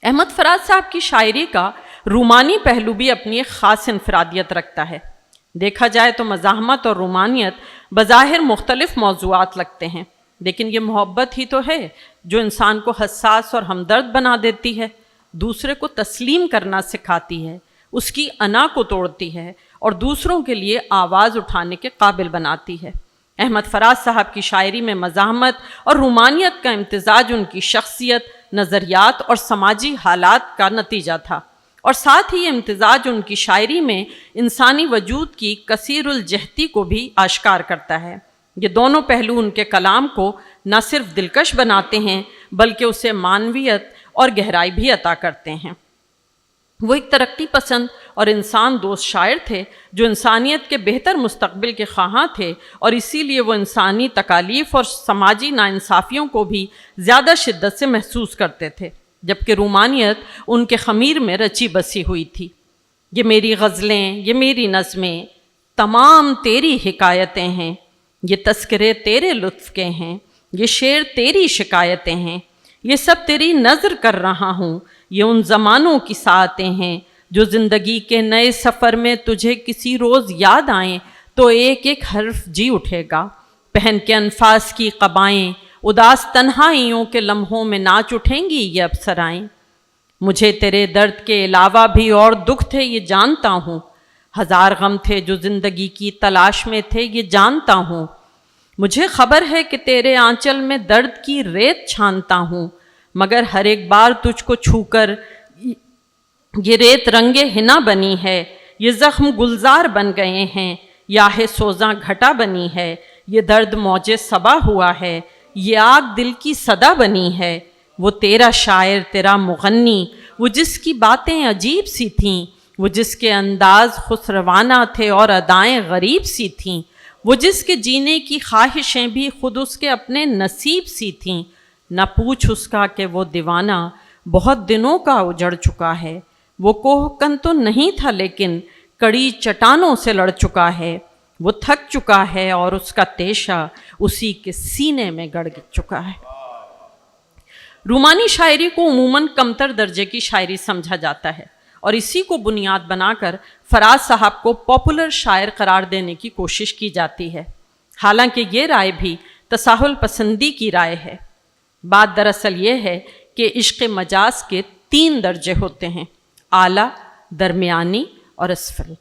احمد فراز صاحب کی شاعری کا رومانی پہلو بھی اپنی ایک خاص انفرادیت رکھتا ہے. دیکھا جائے تو مزاحمت اور رومانیت بظاہر مختلف موضوعات لگتے ہیں، لیکن یہ محبت ہی تو ہے جو انسان کو حساس اور ہمدرد بنا دیتی ہے، دوسرے کو تسلیم کرنا سکھاتی ہے، اس کی انا کو توڑتی ہے اور دوسروں کے لیے آواز اٹھانے کے قابل بناتی ہے. احمد فراز صاحب کی شاعری میں مزاحمت اور رومانیت کا امتزاج ان کی شخصیت، نظریات اور سماجی حالات کا نتیجہ تھا، اور ساتھ ہی یہ امتزاج ان کی شاعری میں انسانی وجود کی کثیر الجہتی کو بھی آشکار کرتا ہے. یہ دونوں پہلو ان کے کلام کو نہ صرف دلکش بناتے ہیں بلکہ اسے معنویت اور گہرائی بھی عطا کرتے ہیں. وہ ایک ترقی پسند اور انسان دوست شاعر تھے جو انسانیت کے بہتر مستقبل کے خواہاں تھے، اور اسی لیے وہ انسانی تکالیف اور سماجی ناانصافیوں کو بھی زیادہ شدت سے محسوس کرتے تھے، جبکہ رومانیت ان کے خمیر میں رچی بسی ہوئی تھی. یہ میری غزلیں، یہ میری نظمیں تمام تیری حکایتیں ہیں، یہ تذکرے تیرے لطف کے ہیں، یہ شعر تیری شکایتیں ہیں، یہ سب تیری نظر کر رہا ہوں، یہ ان زمانوں کی ساعتیں ہیں جو زندگی کے نئے سفر میں تجھے کسی روز یاد آئیں تو ایک ایک حرف جی اٹھے گا. پہن کے انفاس کی قبائیں اداس تنہائیوں کے لمحوں میں ناچ اٹھیں گی یہ ابصرائیں. مجھے تیرے درد کے علاوہ بھی اور دکھ تھے یہ جانتا ہوں، ہزار غم تھے جو زندگی کی تلاش میں تھے یہ جانتا ہوں. مجھے خبر ہے کہ تیرے آنچل میں درد کی ریت چھانتا ہوں، مگر ہر ایک بار تجھ کو چھو کر یہ ریت رنگ حنا بنی ہے، یہ زخم گلزار بن گئے ہیں، یاہ سوزاں گھٹا بنی ہے، یہ درد موج صبا ہوا ہے، یہ آگ دل کی صدا بنی ہے. وہ تیرا شاعر، تیرا مغنی، وہ جس کی باتیں عجیب سی تھیں، وہ جس کے انداز خسروانہ تھے اور ادائیں غریب سی تھیں، وہ جس کے جینے کی خواہشیں بھی خود اس کے اپنے نصیب سی تھیں. نہ پوچھ اس کا کہ وہ دیوانہ بہت دنوں کا اجڑ چکا ہے، وہ کوہ کن تو نہیں تھا لیکن کڑی چٹانوں سے لڑ چکا ہے. وہ تھک چکا ہے اور اس کا تیشہ اسی کے سینے میں گڑ چکا ہے۔ رومانی شاعری کو عموماً کمتر درجے کی شاعری سمجھا جاتا ہے اور اسی کو بنیاد بنا کر فراز صاحب کو پاپولر شاعر قرار دینے کی کوشش کی جاتی ہے، حالانکہ یہ رائے بھی تساہل پسندی کی رائے ہے۔ بات دراصل یہ ہے کہ عشق مجاز کے 3 درجے ہوتے ہیں: اعلیٰ، درمیانی اور اسفل۔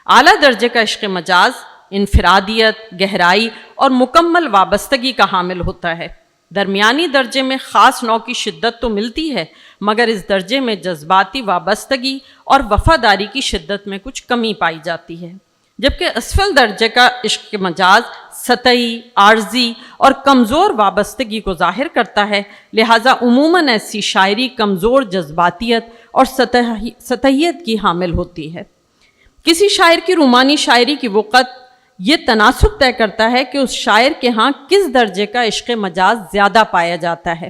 اعلیٰ درجے کا عشق مجاز انفرادیت، گہرائی اور مکمل وابستگی کا حامل ہوتا ہے۔ درمیانی درجے میں خاص نوع کی شدت تو ملتی ہے، مگر اس درجے میں جذباتی وابستگی اور وفاداری کی شدت میں کچھ کمی پائی جاتی ہے، جبکہ اسفل درجے کا عشق مجاز سطحی، عارضی اور کمزور وابستگی کو ظاہر کرتا ہے، لہٰذا عموماً ایسی شاعری کمزور جذباتیت اور سطحیت کی حامل ہوتی ہے۔ کسی شاعر کی رومانی شاعری کی وقت یہ تناسب طے کرتا ہے کہ اس شاعر کے ہاں کس درجے کا عشق مجاز زیادہ پایا جاتا ہے۔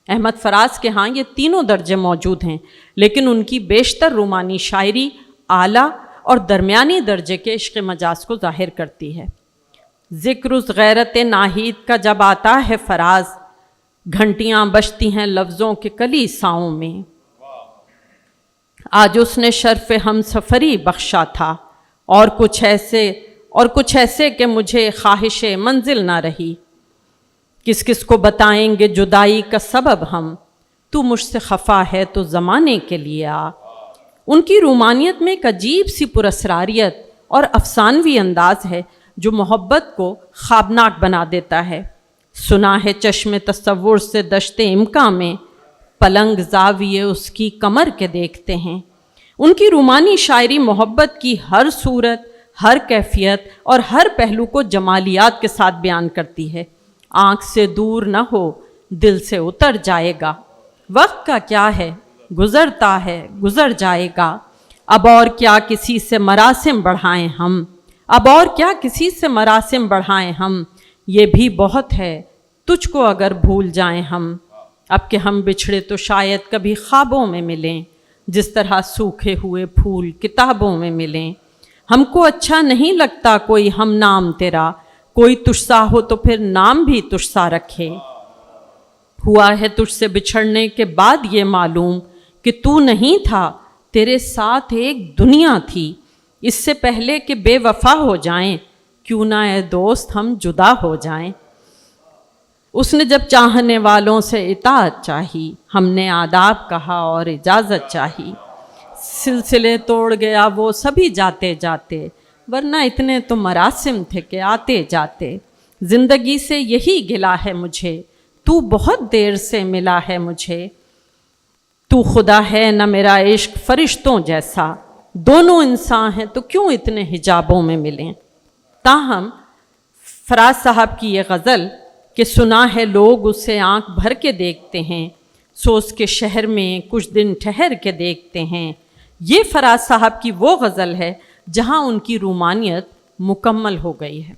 احمد فراز کے ہاں یہ تینوں درجے موجود ہیں، لیکن ان کی بیشتر رومانی شاعری اعلیٰ اور درمیانی درجے کے عشق مجاز کو ظاہر کرتی ہے۔ ذکر اس غیرت ناہید کا جب آتا ہے فراز، گھنٹیاں بجتی ہیں لفظوں کے کلیساؤں میں۔ آج اس نے شرف ہم سفری بخشا تھا، اور کچھ ایسے کہ مجھے خواہش منزل نہ رہی۔ کس کس کو بتائیں گے جدائی کا سبب ہم، تو مجھ سے خفا ہے تو زمانے کے لیے آ۔ ان کی رومانیت میں ایک عجیب سی پراسراریت اور افسانوی انداز ہے جو محبت کو خوابناک بنا دیتا ہے۔ سنا ہے چشم تصور سے دشت امکاں میں، پلنگ زاویے اس کی کمر کے دیکھتے ہیں۔ ان کی رومانی شاعری محبت کی ہر صورت، ہر کیفیت اور ہر پہلو کو جمالیات کے ساتھ بیان کرتی ہے۔ آنکھ سے دور نہ ہو، دل سے اتر جائے گا، وقت کا کیا ہے، گزرتا ہے گزر جائے گا۔ اب اور کیا کسی سے مراسم بڑھائیں ہم، اب اور کیا کسی سے مراسم بڑھائیں ہم، یہ بھی بہت ہے تجھ کو اگر بھول جائیں ہم۔ اب کہ ہم بچھڑے تو شاید کبھی خوابوں میں ملیں، جس طرح سوکھے ہوئے پھول کتابوں میں ملیں۔ ہم کو اچھا نہیں لگتا کوئی ہم نام تیرا، کوئی تجھ سا ہو تو پھر نام بھی تجھ سا رکھے۔ ہوا ہے تجھ سے بچھڑنے کے بعد یہ معلوم کہ تو نہیں تھا، تیرے ساتھ ایک دنیا تھی۔ اس سے پہلے کہ بے وفا ہو جائیں، کیوں نہ اے دوست ہم جدا ہو جائیں۔ اس نے جب چاہنے والوں سے اطاعت چاہی، ہم نے آداب کہا اور اجازت چاہی۔ سلسلے توڑ گیا وہ سبھی جاتے جاتے، ورنہ اتنے تو مراسم تھے کہ آتے جاتے۔ زندگی سے یہی گلا ہے مجھے، تو بہت دیر سے ملا ہے مجھے۔ تو خدا ہے نہ میرا عشق فرشتوں جیسا، دونوں انسان ہیں تو کیوں اتنے حجابوں میں ملیں۔ تاہم فراز صاحب کی یہ غزل کہ سنا ہے لوگ اسے آنکھ بھر کے دیکھتے ہیں، سو اس کے شہر میں کچھ دن ٹھہر کے دیکھتے ہیں، یہ فراز صاحب کی وہ غزل ہے جہاں ان کی رومانیت مکمل ہو گئی ہے،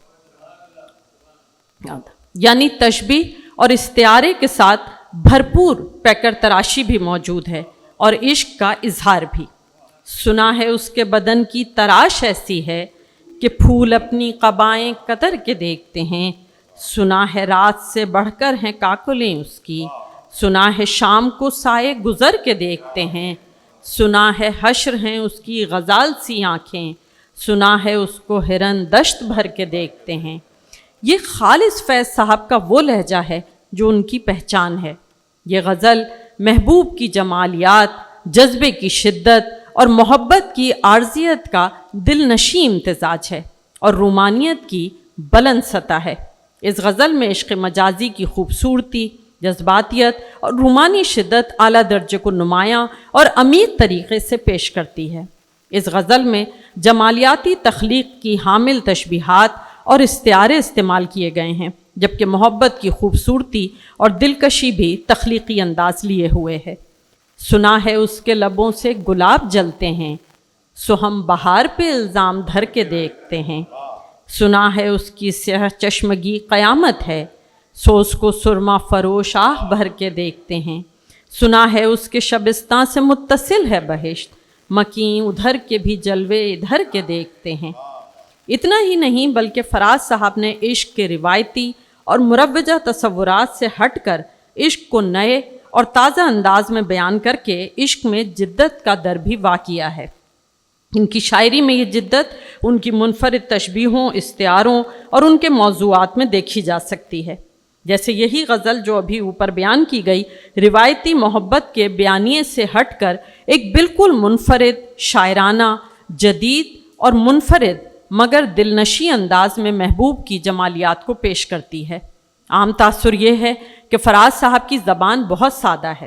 یعنی تشبیہ اور استعارے کے ساتھ بھرپور پیکر تراشی بھی موجود ہے اور عشق کا اظہار بھی۔ سنا ہے اس کے بدن کی تراش ایسی ہے کہ پھول اپنی قبائیں کتر کے دیکھتے ہیں۔ سنا ہے رات سے بڑھ کر ہیں کاکلیں اس کی، سنا ہے شام کو سائے گزر کے دیکھتے ہیں۔ سنا ہے حشر ہیں اس کی غزال سی آنکھیں، سنا ہے اس کو ہرن دشت بھر کے دیکھتے ہیں۔ یہ خالص فیض صاحب کا وہ لہجہ ہے جو ان کی پہچان ہے۔ یہ غزل محبوب کی جمالیات، جذبے کی شدت اور محبت کی عارضیت کا دل نشیں امتزاج ہے اور رومانیت کی بلند سطح ہے۔ اس غزل میں عشق مجازی کی خوبصورتی، جذباتیت اور رومانی شدت اعلیٰ درجے کو نمایاں اور عمیق طریقے سے پیش کرتی ہے۔ اس غزل میں جمالیاتی تخلیق کی حامل تشبیہات اور استعارے استعمال کیے گئے ہیں، جبکہ محبت کی خوبصورتی اور دلکشی بھی تخلیقی انداز لیے ہوئے ہے۔ سنا ہے اس کے لبوں سے گلاب جلتے ہیں، سو ہم بہار پہ الزام دھر کے دیکھتے ہیں۔ سنا ہے اس کی سیاہ چشمگی قیامت ہے، سو اس کو سرما فروش آہ بھر کے دیکھتے ہیں۔ سنا ہے اس کے شبستان سے متصل ہے بہشت، مکیں ادھر کے بھی جلوے ادھر کے دیکھتے ہیں۔ اتنا ہی نہیں بلکہ فراز صاحب نے عشق کے روایتی اور مروجہ تصورات سے ہٹ کر عشق کو نئے اور تازہ انداز میں بیان کر کے عشق میں جدت کا در بھی واقع کیا ہے۔ ان کی شاعری میں یہ جدت ان کی منفرد تشبیہوں، استعاروں اور ان کے موضوعات میں دیکھی جا سکتی ہے۔ جیسے یہی غزل جو ابھی اوپر بیان کی گئی روایتی محبت کے بیانیے سے ہٹ کر ایک بالکل منفرد، شاعرانہ، جدید اور منفرد مگر دلنشیں انداز میں محبوب کی جمالیات کو پیش کرتی ہے۔ عام تاثر یہ ہے کہ فراز صاحب کی زبان بہت سادہ ہے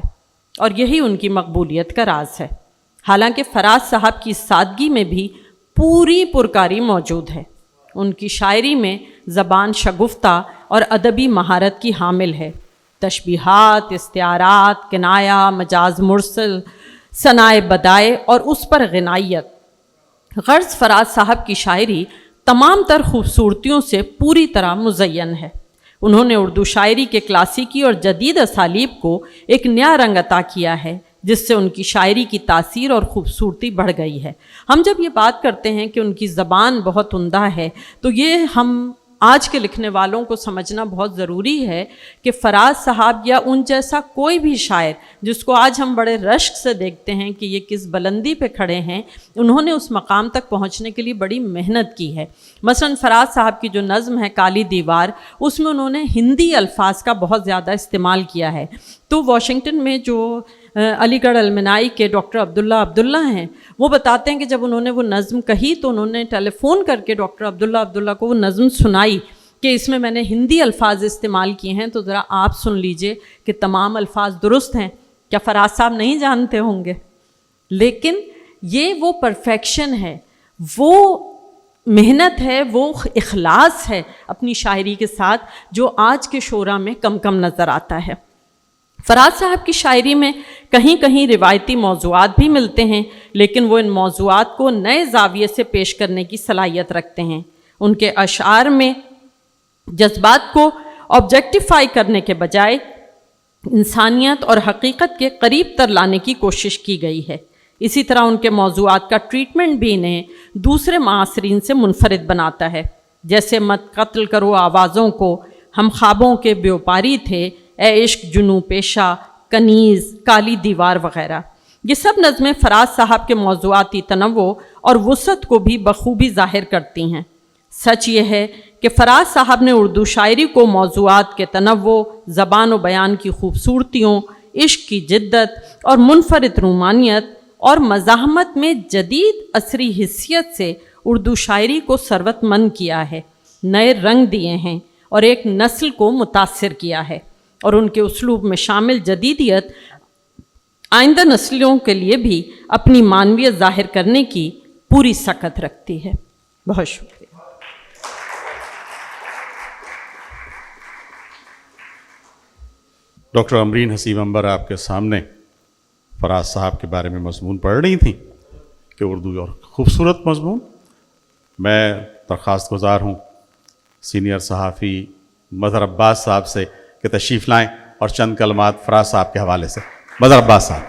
اور یہی ان کی مقبولیت کا راز ہے، حالانکہ فراز صاحب کی سادگی میں بھی پوری پرکاری موجود ہے۔ ان کی شاعری میں زبان شگفتہ اور ادبی مہارت کی حامل ہے۔ تشبیہات، استعارات، کنایہ، مجاز مرسل، ثنائے بدائے اور اس پر غنائیت۔ غرض فراز صاحب کی شاعری تمام تر خوبصورتیوں سے پوری طرح مزین ہے۔ انہوں نے اردو شاعری کے کلاسیکی اور جدید اسالیب کو ایک نیا رنگ عطا کیا ہے، جس سے ان کی شاعری کی تاثیر اور خوبصورتی بڑھ گئی ہے۔ ہم جب یہ بات کرتے ہیں کہ ان کی زبان بہت عمدہ ہے تو یہ ہم آج کے لکھنے والوں کو سمجھنا بہت ضروری ہے کہ فراز صاحب یا ان جیسا کوئی بھی شاعر جس کو آج ہم بڑے رشک سے دیکھتے ہیں کہ یہ کس بلندی پہ کھڑے ہیں، انہوں نے اس مقام تک پہنچنے کے لیے بڑی محنت کی ہے۔ مثلا فراز صاحب کی جو نظم ہے کالی دیوار، اس میں انہوں نے ہندی الفاظ کا بہت زیادہ استعمال کیا ہے۔ تو واشنگٹن میں جو علی گڑھ المنائی کے ڈاکٹر عبداللہ ہیں، وہ بتاتے ہیں کہ جب انہوں نے وہ نظم کہی تو انہوں نے ٹیلی فون کر کے ڈاکٹر عبداللہ کو وہ نظم سنائی کہ اس میں نے ہندی الفاظ استعمال کیے ہیں، تو ذرا آپ سن لیجئے کہ تمام الفاظ درست ہیں۔ کیا فراز صاحب نہیں جانتے ہوں گے؟ لیکن یہ وہ پرفیکشن ہے، وہ محنت ہے، وہ اخلاص ہے اپنی شاعری کے ساتھ جو آج کے شعراء میں کم نظر آتا ہے۔ فراز صاحب کی شاعری میں کہیں کہیں روایتی موضوعات بھی ملتے ہیں، لیکن وہ ان موضوعات کو نئے زاویے سے پیش کرنے کی صلاحیت رکھتے ہیں۔ ان کے اشعار میں جذبات کو آبجیکٹیفائی کرنے کے بجائے انسانیت اور حقیقت کے قریب تر لانے کی کوشش کی گئی ہے۔ اسی طرح ان کے موضوعات کا ٹریٹمنٹ بھی انہیں دوسرے معاصرین سے منفرد بناتا ہے، جیسے مت قتل کرو آوازوں کو، ہم خوابوں کے بیوپاری تھے، اے عشق جنوں پیشہ، کنیز، کالی دیوار وغیرہ۔ یہ سب نظمیں فراز صاحب کے موضوعاتی تنوع اور وسعت کو بھی بخوبی ظاہر کرتی ہیں۔ سچ یہ ہے کہ فراز صاحب نے اردو شاعری کو موضوعات کے تنوع، زبان و بیان کی خوبصورتیوں، عشق کی جدت اور منفرد رومانیت اور مزاحمت میں جدید عصری حیثیت سے اردو شاعری کو ثروت مند کیا ہے، نئے رنگ دیے ہیں اور ایک نسل کو متاثر کیا ہے، اور ان کے اسلوب میں شامل جدیدیت آئندہ نسلوں کے لیے بھی اپنی معنویت ظاہر کرنے کی پوری سعادت رکھتی ہے۔ بہت شکریہ۔ ڈاکٹر امرین حسیب عنبر آپ کے سامنے فراز صاحب کے بارے میں مضمون پڑھ رہی تھیں کہ اردو اور خوبصورت مضمون۔ میں درخواست گزار ہوں سینئر صحافی مظہر عباس صاحب سے کہ تشریف لائیں اور چند کلمات فراز صاحب کے حوالے سے۔ مظہر عباس صاحب۔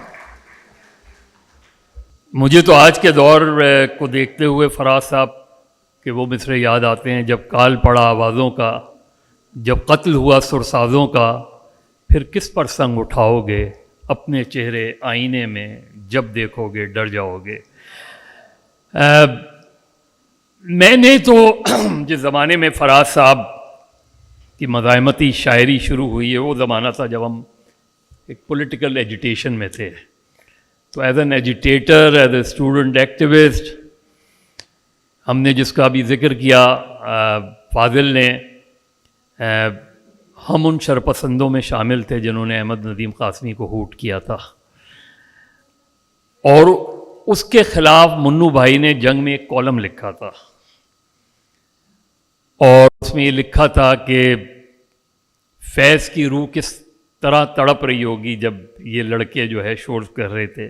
مجھے تو آج کے دور کو دیکھتے ہوئے فراز صاحب کے وہ مصرے یاد آتے ہیں، جب کال پڑا آوازوں کا، جب قتل ہوا سرسازوں کا، پھر کس پر سنگ اٹھاؤ گے، اپنے چہرے آئینے میں جب دیکھو گے ڈر جاؤ گے۔ میں نے تو جس زمانے میں فراز صاحب کی مزاحمتی شاعری شروع ہوئی ہے، وہ زمانہ تھا جب ہم ایک پولیٹیکل ایجیٹیشن میں تھے۔ تو as an agitator, as a student activist, ہم نے جس کا بھی ذکر کیا فاضل نے، ہم ان شرپسندوں میں شامل تھے جنہوں نے احمد ندیم قاسمی کو ہوٹ کیا تھا، اور اس کے خلاف منو بھائی نے جنگ میں ایک کالم لکھا تھا، اور اس میں یہ لکھا تھا کہ فیض کی روح کس طرح تڑپ رہی ہوگی جب یہ لڑکے جو ہے شور کر رہے تھے۔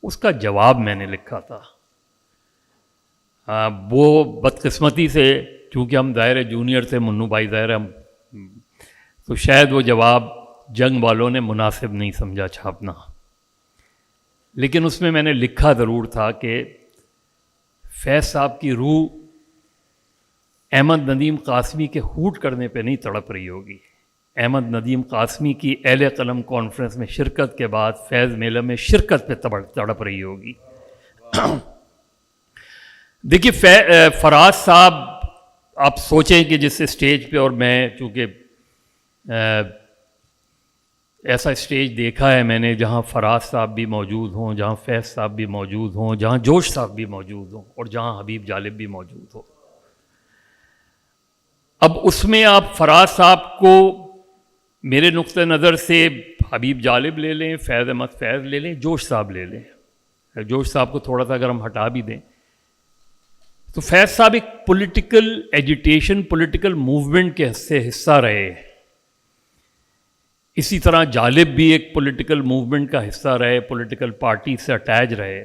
اس کا جواب میں نے لکھا تھا۔ وہ بدقسمتی سے چونکہ ہم ظاہر جونیئر تھے، منو بھائی ظاہر ہم، تو شاید وہ جواب جنگ والوں نے مناسب نہیں سمجھا چھاپنا، لیکن اس میں نے لکھا ضرور تھا کہ فیض صاحب کی روح احمد ندیم قاسمی کے ہوٹ کرنے پہ نہیں تڑپ رہی ہوگی. احمد ندیم قاسمی کی اہل قلم کانفرنس میں شرکت کے بعد فیض میلہ میں شرکت پہ تڑپ رہی ہوگی. دیکھیے فراز صاحب، آپ سوچیں کہ جس اسٹیج پہ، اور میں چونکہ ایسا اسٹیج دیکھا ہے میں نے جہاں فراز صاحب بھی موجود ہوں، جہاں فیض صاحب بھی موجود ہوں، جہاں جوش صاحب بھی موجود ہوں، اور جہاں حبیب جالب بھی موجود ہو. اب اس میں آپ فراز صاحب کو میرے نقطہ نظر سے حبیب جالب لے لیں، فیض احمد فیض لے لیں، جوش صاحب لے لیں. جوش صاحب کو تھوڑا سا اگر ہم ہٹا بھی دیں تو فیض صاحب ایک پولیٹیکل ایجیٹیشن، پولیٹیکل موومنٹ کے حصہ رہے. اسی طرح جالب بھی ایک پولیٹیکل موومنٹ کا حصہ رہے، پولیٹیکل پارٹی سے اٹیچ رہے.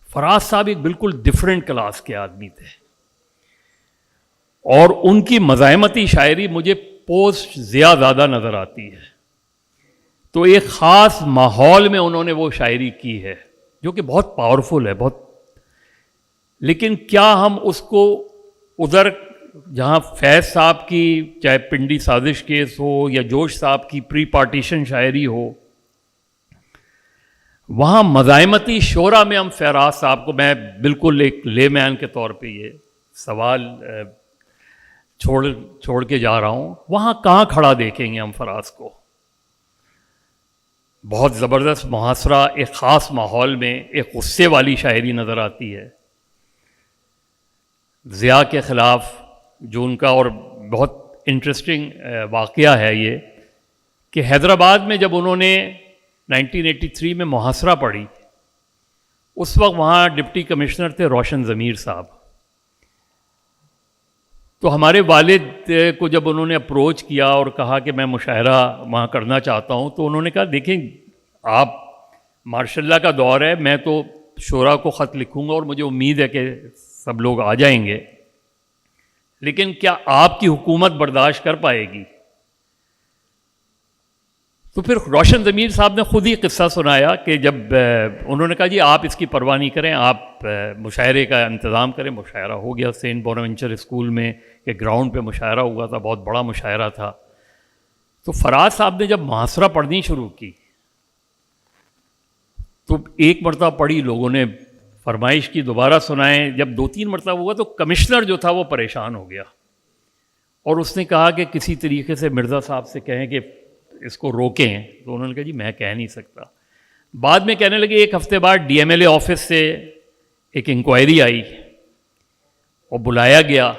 فراز صاحب ایک بالکل ڈفرینٹ کلاس کے آدمی تھے، اور ان کی مزاحمتی شاعری مجھے پوسٹ زیادہ نظر آتی ہے. تو ایک خاص ماحول میں انہوں نے وہ شاعری کی ہے جو کہ بہت پاورفل ہے، بہت. لیکن کیا ہم اس کو ادھر جہاں فیض صاحب کی چاہے پنڈی سازش کیس ہو یا جوش صاحب کی پری پارٹیشن شاعری ہو، وہاں مزاحمتی شعرا میں ہم فراز صاحب کو، میں بالکل ایک لے مین کے طور پہ یہ سوال چھوڑ کے جا رہا ہوں، وہاں کہاں کھڑا دیکھیں گے ہم فراز کو؟ بہت زبردست محاصرہ، ایک خاص ماحول میں ایک غصے والی شاعری نظر آتی ہے. ضیاء کے خلاف جو ان کا، اور بہت انٹرسٹنگ واقعہ ہے یہ کہ حیدرآباد میں جب انہوں نے 1983 میں محاصرہ پڑھی، اس وقت وہاں ڈپٹی کمشنر تھے روشن ضمیر صاحب. تو ہمارے والد کو جب انہوں نے اپروچ کیا اور کہا کہ میں مشاعرہ وہاں کرنا چاہتا ہوں، تو انہوں نے کہا دیکھیں آپ، ماشاء اللہ کا دور ہے، میں تو شعراء کو خط لکھوں گا اور مجھے امید ہے کہ سب لوگ آ جائیں گے، لیکن کیا آپ کی حکومت برداشت کر پائے گی؟ تو پھر روشن ضمیر صاحب نے خود ہی قصہ سنایا کہ جب انہوں نے کہا جی آپ اس کی پرواہ نہیں کریں، آپ مشاعرے کا انتظام کریں. مشاعرہ ہو گیا سینٹ بوناونچر اسکول میں، ایک گراؤنڈ پہ مشاعرہ ہوا تھا، بہت بڑا مشاعرہ تھا. تو فراز صاحب نے جب محاصرہ پڑھنی شروع کی تو ایک مرتبہ پڑھی، لوگوں نے فرمائش کی دوبارہ سنائیں. جب 2-3 مرتبہ ہوا تو کمشنر جو تھا وہ پریشان ہو گیا، اور اس نے کہا کہ کسی طریقے سے مرزا صاحب سے کہیں کہ اس کو روکیں. تو انہوں نے کہا جی میں کہہ نہیں سکتا. بعد میں کہنے لگے، ایک ہفتے بعد D M L A office سے ایک انکوائری آئی اور بلایا گیا.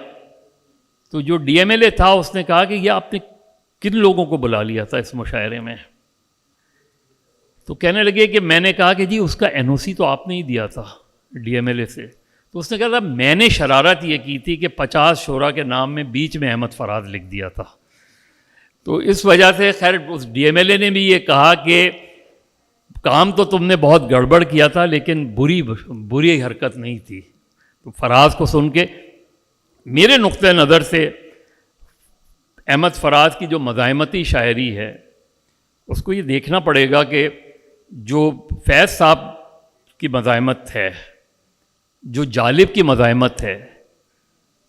تو جو ڈی ایم ایل اے تھا اس نے کہا کہ یہ آپ نے کن لوگوں کو بلا لیا تھا اس مشاعرے میں؟ تو کہنے لگے کہ میں نے کہا کہ جی اس کا این او سی تو آپ نے ہی دیا تھا ڈی ایم ایل اے سے. تو اس نے کہا تھا میں نے شرارت یہ کی تھی کہ 50 شعراء کے نام میں بیچ میں احمد فراز لکھ دیا تھا. تو اس وجہ سے خیر اس ڈی ایم ایل اے نے بھی یہ کہا کہ کام تو تم نے بہت گڑبڑ کیا تھا لیکن بری حرکت نہیں تھی. تو فراز کو سن کے میرے نقطۂ نظر سے احمد فراز کی جو مزاحمتی شاعری ہے اس کو یہ دیکھنا پڑے گا کہ جو فیض صاحب کی مزاحمت ہے، جو جالب کی مزاحمت ہے،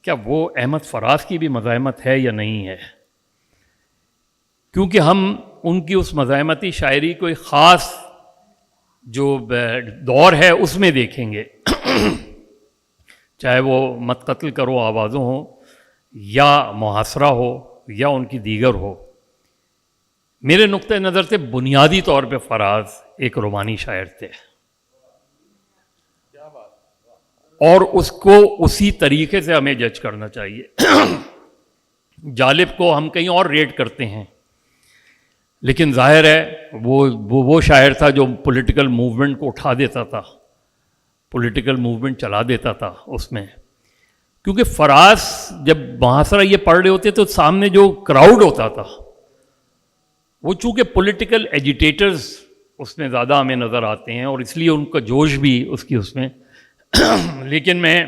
کیا وہ احمد فراز کی بھی مزاحمت ہے یا نہیں ہے؟ کیونکہ ہم ان کی اس مزاحمتی شاعری کو ایک خاص جو دور ہے اس میں دیکھیں گے، چاہے وہ مت قتل کرو آوازوں ہوں یا محاصرہ ہو یا ان کی دیگر ہو. میرے نقطۂ نظر سے بنیادی طور پہ فراز ایک رومانی شاعر تھے، اور اس کو اسی طریقے سے ہمیں جج کرنا چاہیے. جالب کو ہم کہیں اور ریٹ کرتے ہیں، لیکن ظاہر ہے وہ شاعر تھا جو پولیٹیکل موومنٹ کو اٹھا دیتا تھا، پولیٹیکل موومنٹ چلا دیتا تھا اس میں. کیونکہ فراز جب محاصرہ یہ پڑھ رہے ہوتے تو سامنے جو کراؤڈ ہوتا تھا وہ چونکہ پولیٹیکل ایجیٹیٹرز اس میں زیادہ ہمیں نظر آتے ہیں، اور اس لیے ان کا جوش بھی اس میں. لیکن میں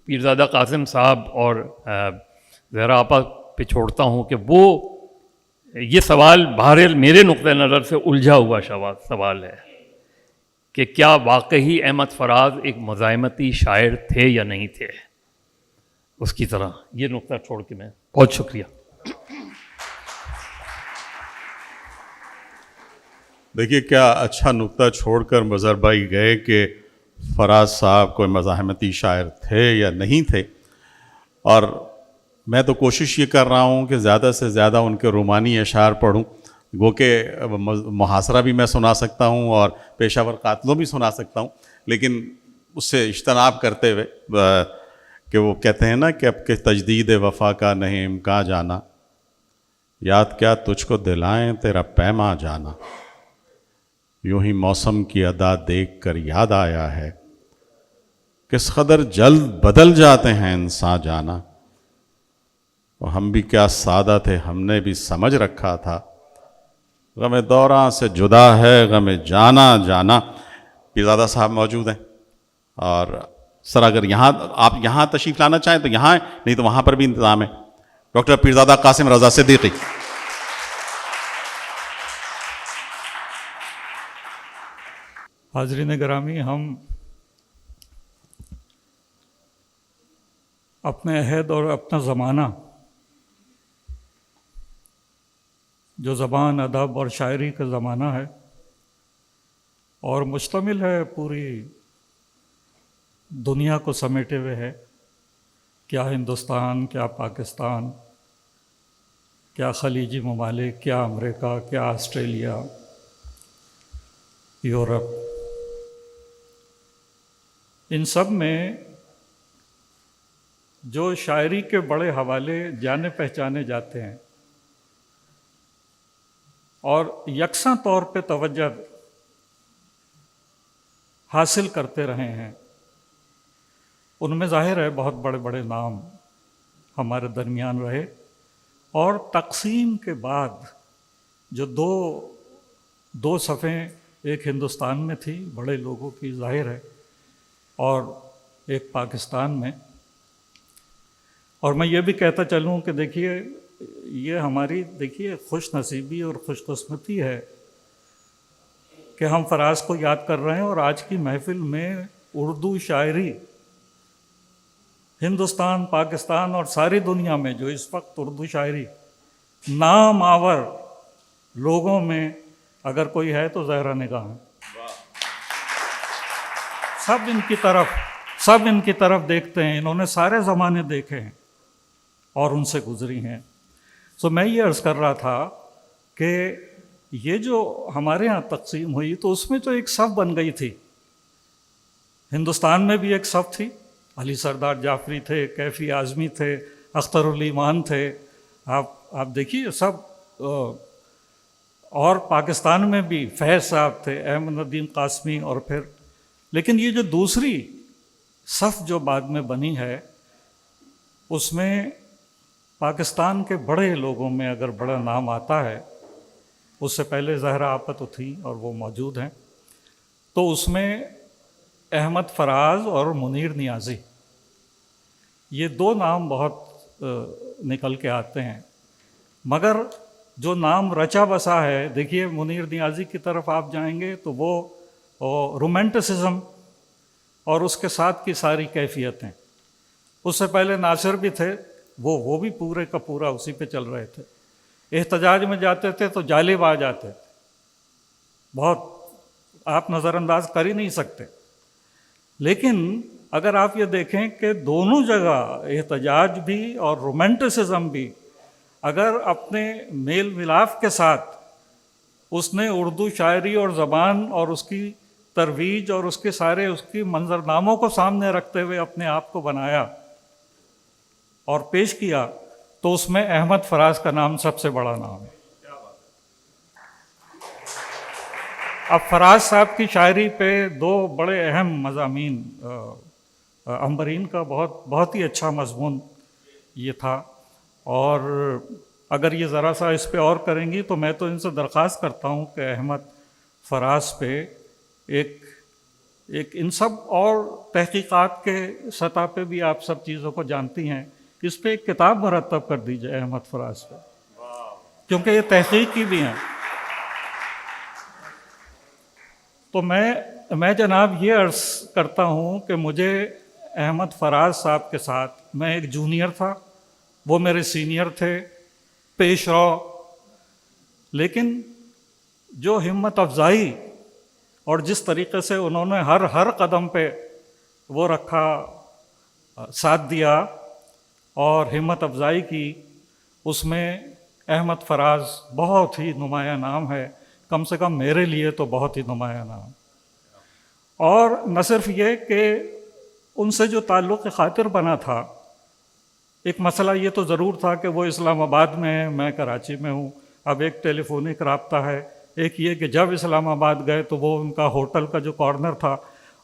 پیرزادہ قاسم صاحب اور زہرا آپا پہ چھوڑتا ہوں کہ وہ یہ سوال بہرحال میرے نقطۂ نظر سے الجھا ہوا سوال ہے کہ کیا واقعی احمد فراز ایک مزاحمتی شاعر تھے یا نہیں تھے. اس کی طرح. یہ نقطہ چھوڑ کے میں بہت شکریہ. دیکھیے کیا اچھا نقطہ چھوڑ کر مظہر بھائی گئے کہ فراز صاحب کوئی مزاحمتی شاعر تھے یا نہیں تھے. اور میں تو کوشش یہ کر رہا ہوں کہ زیادہ سے زیادہ ان کے رومانی اشعار پڑھوں. گو کہ محاصرہ بھی میں سنا سکتا ہوں اور پیشہ ور قاتلوں بھی سنا سکتا ہوں، لیکن اس سے اجتناب کرتے ہوئے کہ وہ کہتے ہیں نا کہ اب کہ تجدید وفا کا نہیں امکان جانا، یاد کیا تجھ کو دلائیں تیرا پیما جانا، یوں ہی موسم کی ادا دیکھ کر یاد آیا ہے کس قدر جلد بدل جاتے ہیں انسان جانا. اور ہم بھی کیا سادہ تھے، ہم نے بھی سمجھ رکھا تھا، غم دوراں سے جدا ہے غم جانا جانا. پیرزادہ صاحب موجود ہیں، اور سر اگر آپ یہاں تشریف لانا چاہیں تو یہاں ہے، نہیں تو وہاں پر بھی انتظام ہے. ڈاکٹر پیرزادہ قاسم رضا صدیقی. حاضرین گرامی، ہم اپنے عہد اور اپنا زمانہ جو زبان، ادب اور شاعری کا زمانہ ہے اور مشتمل ہے پوری دنیا کو سمیٹے ہوئے ہے، کیا ہندوستان، کیا پاکستان، کیا خلیجی ممالک، کیا امریکہ، کیا آسٹریلیا، یورپ، ان سب میں جو شاعری کے بڑے حوالے جانے پہچانے جاتے ہیں اور یکساں طور پہ توجہ حاصل کرتے رہے ہیں، ان میں ظاہر ہے بہت بڑے بڑے نام ہمارے درمیان رہے. اور تقسیم کے بعد جو دو صفیں ایک ہندوستان میں تھی بڑے لوگوں کی، ظاہر ہے، اور ایک پاکستان میں. اور میں یہ بھی کہتا چلوں کہ دیکھیے یہ ہماری خوش نصیبی اور خوش قسمتی ہے کہ ہم فراز کو یاد کر رہے ہیں، اور آج کی محفل میں اردو شاعری ہندوستان، پاکستان اور ساری دنیا میں جو اس وقت اردو شاعری نام آور لوگوں میں اگر کوئی ہے تو زہرا نگاہ ہے. سب ان کی طرف دیکھتے ہیں، انہوں نے سارے زمانے دیکھے ہیں اور ان سے گزری ہیں. میں یہ عرض کر رہا تھا کہ یہ جو ہمارے ہاں تقسیم ہوئی تو اس میں تو ایک صف بن گئی تھی. ہندوستان میں بھی ایک صف تھی، علی سردار جعفری تھے، کیفی اعظمی تھے، اختر الایمان تھے، آپ دیکھیے سب. اور پاکستان میں بھی فیض صاحب تھے، احمد ندیم قاسمی، اور پھر لیکن یہ جو دوسری صف جو بعد میں بنی ہے اس میں پاکستان کے بڑے لوگوں میں اگر بڑا نام آتا ہے، اس سے پہلے زہرا آپا تو تھی اور وہ موجود ہیں، تو اس میں احمد فراز اور منیر نیازی، یہ دو نام بہت نکل کے آتے ہیں. مگر جو نام رچا بسا ہے، دیکھیے منیر نیازی کی طرف آپ جائیں گے تو وہ رومانٹسزم اور اس کے ساتھ کی ساری کیفیتیں. اس سے پہلے ناصر بھی تھے، وہ بھی پورے کا پورا اسی پہ چل رہے تھے. احتجاج میں جاتے تھے تو جالب آ جاتے تھے، بہت آپ نظر انداز کر ہی نہیں سکتے. لیکن اگر آپ یہ دیکھیں کہ دونوں جگہ احتجاج بھی اور رومانٹسزم بھی اگر اپنے میل ملاپ کے ساتھ اس نے اردو شاعری اور زبان اور اس کی ترویج اور اس کی منظرناموں کو سامنے رکھتے ہوئے اپنے آپ کو بنایا اور پیش کیا، تو اس میں احمد فراز کا نام سب سے بڑا نام ہے. اب فراز صاحب کی شاعری پہ دو بڑے اہم مضامین، عنبرین کا بہت ہی اچھا مضمون یہ تھا، اور اگر یہ ذرا سا اس پہ اور کریں گی تو میں تو ان سے درخواست کرتا ہوں کہ احمد فراز پہ ایک ان سب اور تحقیقات کے سطح پہ بھی آپ سب چیزوں کو جانتی ہیں، اس پہ ایک کتاب مرتب کر دیجئے احمد فراز پہ، کیونکہ یہ تحقیق کی بھی ہیں. تو میں جناب یہ عرض کرتا ہوں کہ مجھے احمد فراز صاحب کے ساتھ، میں ایک جونیئر تھا، وہ میرے سینئر تھے، پیش رو، لیکن جو ہمت افزائی اور جس طریقے سے انہوں نے ہر قدم پہ وہ رکھا، ساتھ دیا اور ہمت افزائی کی، اس میں احمد فراز بہت ہی نمایاں نام ہے، کم سے کم میرے لیے تو بہت ہی نمایاں نام۔ اور نہ صرف یہ کہ ان سے جو تعلق خاطر بنا تھا، ایک مسئلہ یہ تو ضرور تھا کہ وہ اسلام آباد میں ہیں، میں کراچی میں ہوں، اب ایک ٹیلی فونک رابطہ ہے، ایک یہ کہ جب اسلام آباد گئے تو وہ ان کا ہوٹل کا جو کارنر تھا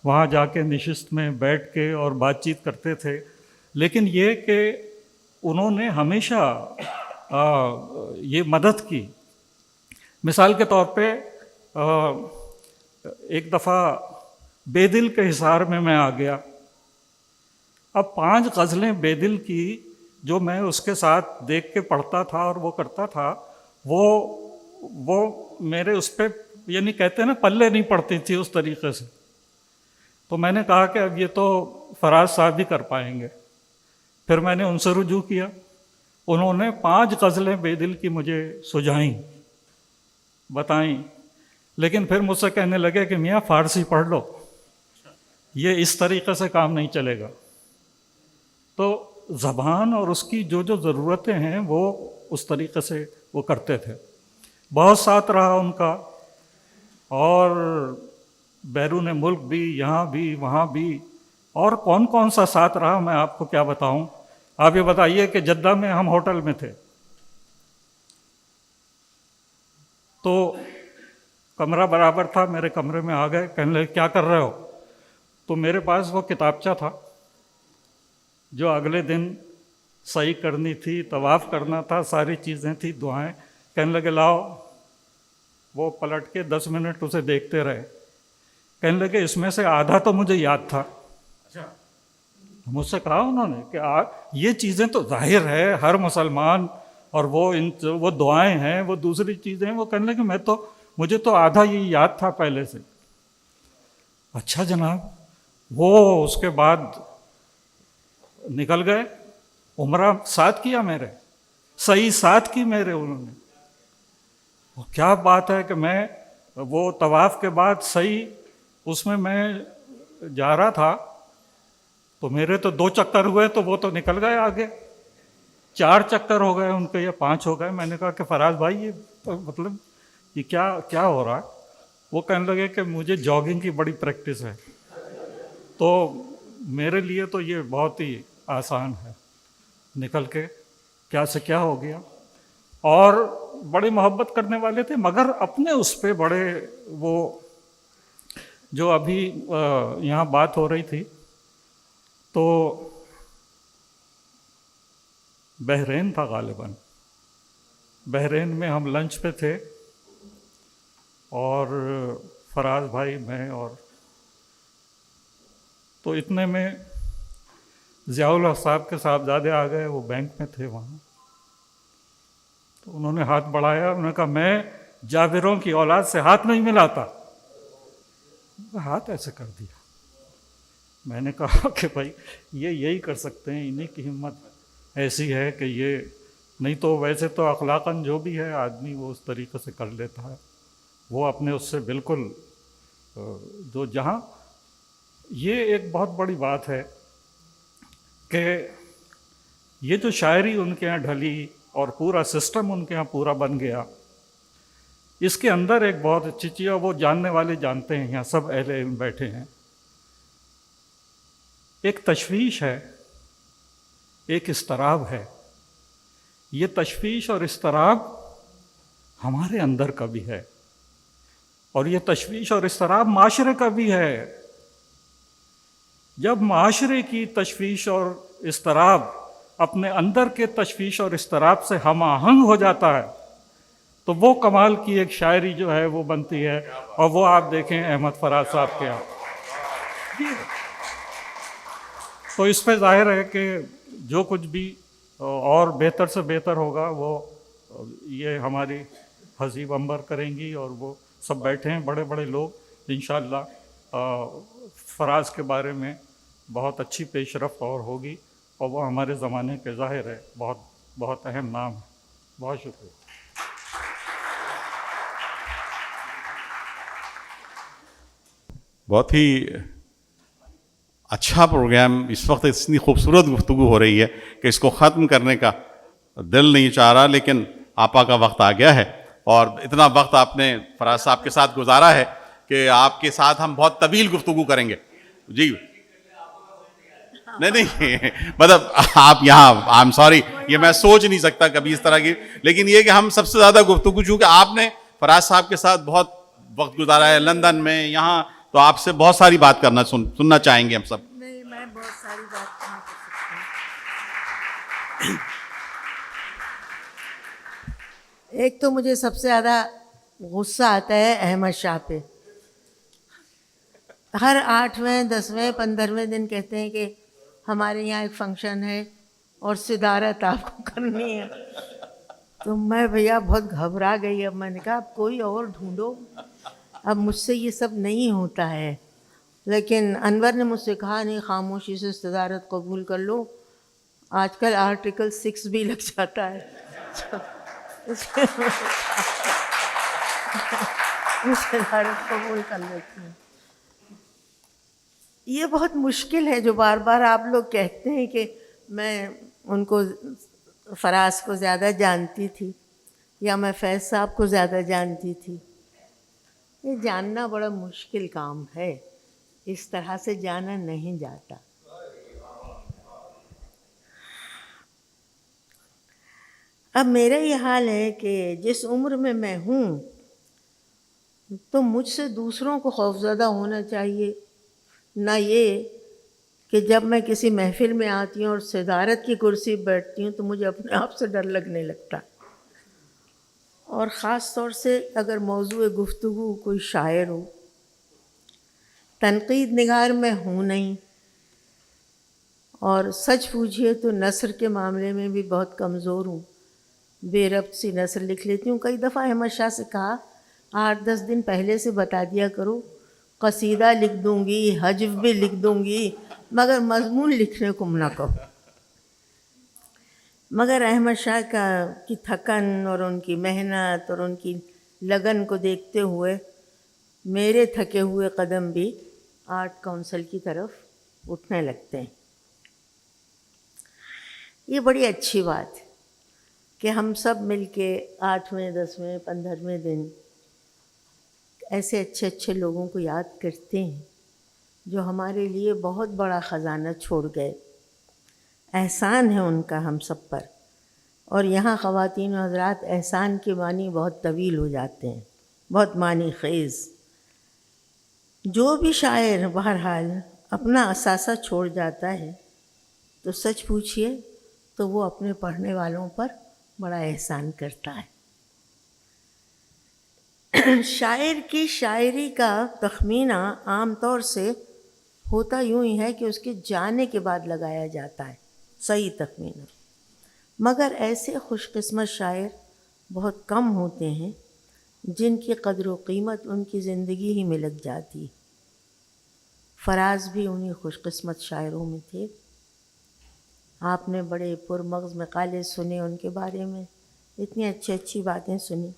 وہاں جا کے نشست میں بیٹھ کے اور بات چیت کرتے تھے، لیکن یہ کہ انہوں نے ہمیشہ یہ مدد کی۔ مثال کے طور پہ ایک دفعہ بے دل کے حصار میں آ گیا، اب 5 غزلیں بے دل کی جو میں اس کے ساتھ دیکھ کے پڑھتا تھا اور وہ کرتا تھا، وہ میرے اس پہ یعنی کہتے ہیں نا پلے نہیں پڑتی تھی اس طریقے سے، تو میں نے کہا کہ اب یہ تو فراز صاحب ہی کر پائیں گے۔ پھر میں نے ان سے رجوع کیا، انہوں نے 5 غزلیں بے دل کی مجھے سجھائیں، بتائیں، لیکن پھر مجھ سے کہنے لگے کہ میاں فارسی پڑھ لو، یہ اس طریقے سے کام نہیں چلے گا۔ تو زبان اور اس کی جو ضرورتیں ہیں وہ اس طریقے سے وہ کرتے تھے۔ بہت ساتھ رہا ان کا، اور بیرون ملک بھی، یہاں بھی، وہاں بھی، اور کون سا ساتھ رہا میں آپ کو کیا بتاؤں۔ آپ یہ بتائیے کہ جدہ میں ہم ہوٹل میں تھے، تو کمرہ برابر تھا، میرے کمرے میں آ گئے، کہنے لگے کیا کر رہے ہو؟ تو میرے پاس وہ کتابچہ تھا جو اگلے دن صحیح کرنی تھی، طواف کرنا تھا، ساری چیزیں تھیں، دعائیں۔ کہنے لگے لاؤ، وہ پلٹ کے 10 منٹ اسے دیکھتے رہے، کہنے لگے اس میں سے آدھا تو مجھے یاد تھا۔ مجھ سے کہا انہوں نے کہ یہ چیزیں تو ظاہر ہے ہر مسلمان، اور وہ دعائیں ہیں، وہ دوسری چیزیں ہیں، وہ کہنے لگے مجھے تو آدھا یہ یاد تھا پہلے سے۔ اچھا جناب، وہ اس کے بعد نکل گئے، عمرہ ساتھ کیا میرے، صحیح ساتھ کی میرے انہوں نے۔ کیا بات ہے کہ میں وہ طواف کے بعد صحیح اس میں جا رہا تھا، تو میرے تو 2 چکر ہوئے، تو وہ تو نکل گئے آگے، 4 چکر ہو گئے ان کے یا 5 ہو گئے۔ میں نے کہا کہ فراز بھائی یہ مطلب یہ کیا ہو رہا ہے؟ وہ کہنے لگے کہ مجھے جاگنگ کی بڑی پریکٹس ہے، تو میرے لیے تو یہ بہت ہی آسان ہے، نکل کے کیا سے کیا ہو گیا۔ اور بڑی محبت کرنے والے تھے، مگر اپنے اس پہ بڑے وہ جو ابھی یہاں بات ہو رہی تھی، تو بحرین تھا غالباً، بحرین میں ہم لنچ پہ تھے، اور فراز بھائی، میں، اور تو اتنے میں ضیاء الحق صاحب کے صاحبزادے آ گئے، وہ بینک میں تھے وہاں، تو انہوں نے ہاتھ بڑھایا، انہوں نے کہا میں جابروں کی اولاد سے ہاتھ نہیں ملاتا، ہاتھ ایسے کر دیا۔ میں نے کہا کہ بھائی یہی کر سکتے ہیں، انہیں کی ہمت ایسی ہے کہ یہ، نہیں تو ویسے تو اخلاقاً جو بھی ہے آدمی وہ اس طریقے سے کر لیتا ہے، وہ اپنے اس سے بالکل جو جہاں یہ ایک بہت بڑی بات ہے کہ یہ جو شاعری ان کے یہاں ڈھلی اور پورا سسٹم ان کے یہاں پورا بن گیا، اس کے اندر ایک بہت اچھی چیز ہے، وہ جاننے والے جانتے ہیں، یہاں سب اہل علم بیٹھے ہیں، ایک تشویش ہے، ایک اضطراب ہے۔ یہ تشویش اور اضطراب ہمارے اندر کا بھی ہے، اور یہ تشویش اور اضطراب معاشرے کا بھی ہے۔ جب معاشرے کی تشویش اور اضطراب اپنے اندر کے تشویش اور اضطراب سے ہم آہنگ ہو جاتا ہے، تو وہ کمال کی ایک شاعری جو ہے وہ بنتی ہے، اور وہ آپ دیکھیں احمد فراز صاحب کے یہاں۔ تو اس پہ ظاہر ہے کہ جو کچھ بھی اور بہتر سے بہتر ہوگا وہ یہ ہماری حزیب امبر کریں گی، اور وہ سب بیٹھے ہیں بڑے بڑے لوگ انشاءاللہ فراز کے بارے میں بہت اچھی پیش رفت اور ہوگی، اور وہ ہمارے زمانے کے ظاہر ہے بہت بہت اہم نام ہے. بہت شکریہ. بہت ہی اچھا پروگرام. اس وقت اتنی خوبصورت گفتگو ہو رہی ہے کہ اس کو ختم کرنے کا دل نہیں چاہ رہا، لیکن آپا کا وقت آ گیا ہے، اور اتنا وقت آپ نے فراز صاحب کے ساتھ گزارا ہے کہ آپ کے ساتھ ہم بہت طویل گفتگو کریں گے. جی نہیں مطلب آپ یہاں آئی ایم سوری، یہ میں سوچ نہیں سکتا کبھی اس طرح کی، لیکن یہ کہ ہم سب سے زیادہ گفتگو، چونکہ آپ نے فراز صاحب کے ساتھ بہت وقت گزارا ہے لندن میں، یہاں، تو آپ سے بہت ساری بات کرنا سننا چاہیں گے ہم سب. نہیں، میں بہت ساری بات کہاں کر سکتی ہوں. ایک تو مجھے سب سے زیادہ غصہ آتا ہے احمد شاہ پہ. ہر 8ویں 10ویں 15ویں دن کہتے ہیں کہ ہمارے یہاں ایک فنکشن ہے اور صدارت آپ کو کرنی ہے. تو میں بھیا بہت گھبرا گئی. اب میں نے کہا اب کوئی اور ڈھونڈو، اب مجھ سے یہ سب نہیں ہوتا ہے. لیکن انور نے مجھ سے کہا نہیں، خاموشی سے صدارت قبول کر لو. آج کل آرٹیکل 6 بھی لگ جاتا ہے. صدارت قبول کر لیتی ہوں. یہ بہت مشکل ہے جو بار بار آپ لوگ کہتے ہیں کہ میں ان کو، فراز کو زیادہ جانتی تھی یا میں فیض صاحب کو زیادہ جانتی تھی. یہ جاننا بڑا مشکل کام ہے، اس طرح سے جانا نہیں جاتا. اب میرا یہ حال ہے کہ جس عمر میں میں ہوں تو مجھ سے دوسروں کو خوفزدہ ہونا چاہیے، نہ یہ کہ جب میں کسی محفل میں آتی ہوں اور صدارت کی کرسی پہ بیٹھتی ہوں تو مجھے اپنے آپ سے ڈر لگنے لگتا. اور خاص طور سے اگر موضوع گفتگو کوئی شاعر ہو. تنقید نگار میں ہوں نہیں، اور سچ پوچھیے تو نثر کے معاملے میں بھی بہت کمزور ہوں. بے ربط سی نثر لکھ لیتی ہوں. کئی دفعہ احمد شاہ سے کہا 8-10 دن پہلے سے بتا دیا کرو، قصیدہ لکھ دوں گی، حجو بھی لکھ دوں گی، مگر مضمون لکھنے کو نہ کہو. مگر احمد شاہ کی تھکن اور ان کی محنت اور ان کی لگن کو دیکھتے ہوئے میرے تھکے ہوئے قدم بھی آرٹ کونسل کی طرف اٹھنے لگتے ہیں. یہ بڑی اچھی بات ہے کہ ہم سب مل کے 8ویں 10ویں 15ویں دن ایسے اچھے اچھے لوگوں کو یاد کرتے ہیں جو ہمارے لیے بہت بڑا خزانہ چھوڑ گئے. احسان ہے ان کا ہم سب پر. اور یہاں خواتین و حضرات احسان کے معنی بہت طویل ہو جاتے ہیں، بہت معنی خیز. جو بھی شاعر بہرحال اپنا اثاثہ چھوڑ جاتا ہے تو سچ پوچھیے تو وہ اپنے پڑھنے والوں پر بڑا احسان کرتا ہے. شاعر کی شاعری کا تخمینہ عام طور سے ہوتا یوں ہی ہے کہ اس کے جانے کے بعد لگایا جاتا ہے، صحیح تخمینہ. مگر ایسے خوش قسمت شاعر بہت کم ہوتے ہیں جن کی قدر و قیمت ان کی زندگی ہی میں لگ جاتی. فراز بھی انہی خوش قسمت شاعروں میں تھے. آپ نے بڑے پرمغز مقالے سنے ان کے بارے میں، اتنی اچھی اچھی باتیں سنی.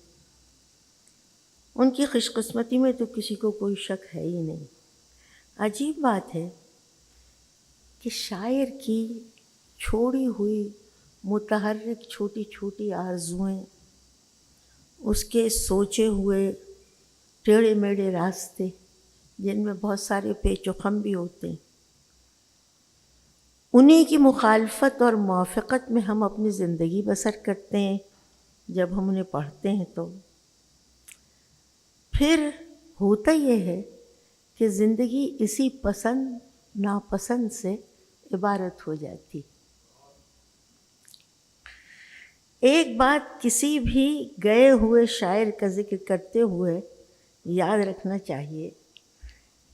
ان کی خوش قسمتی میں تو کسی کو کوئی شک ہے ہی نہیں. عجیب بات ہے کہ شاعر کی چھوڑی ہوئی متحرک چھوٹی چھوٹی آرزوئیں، اس کے سوچے ہوئے ٹیڑھے میڑھے راستے جن میں بہت سارے پیچ و خم بھی ہوتے ہیں، انہی کی مخالفت اور موافقت میں ہم اپنی زندگی بسر کرتے ہیں. جب ہم انہیں پڑھتے ہیں تو پھر ہوتا یہ ہے کہ زندگی اسی پسند ناپسند سے عبارت ہو جاتی. ایک بات کسی بھی گئے ہوئے شاعر کا ذکر کرتے ہوئے یاد رکھنا چاہیے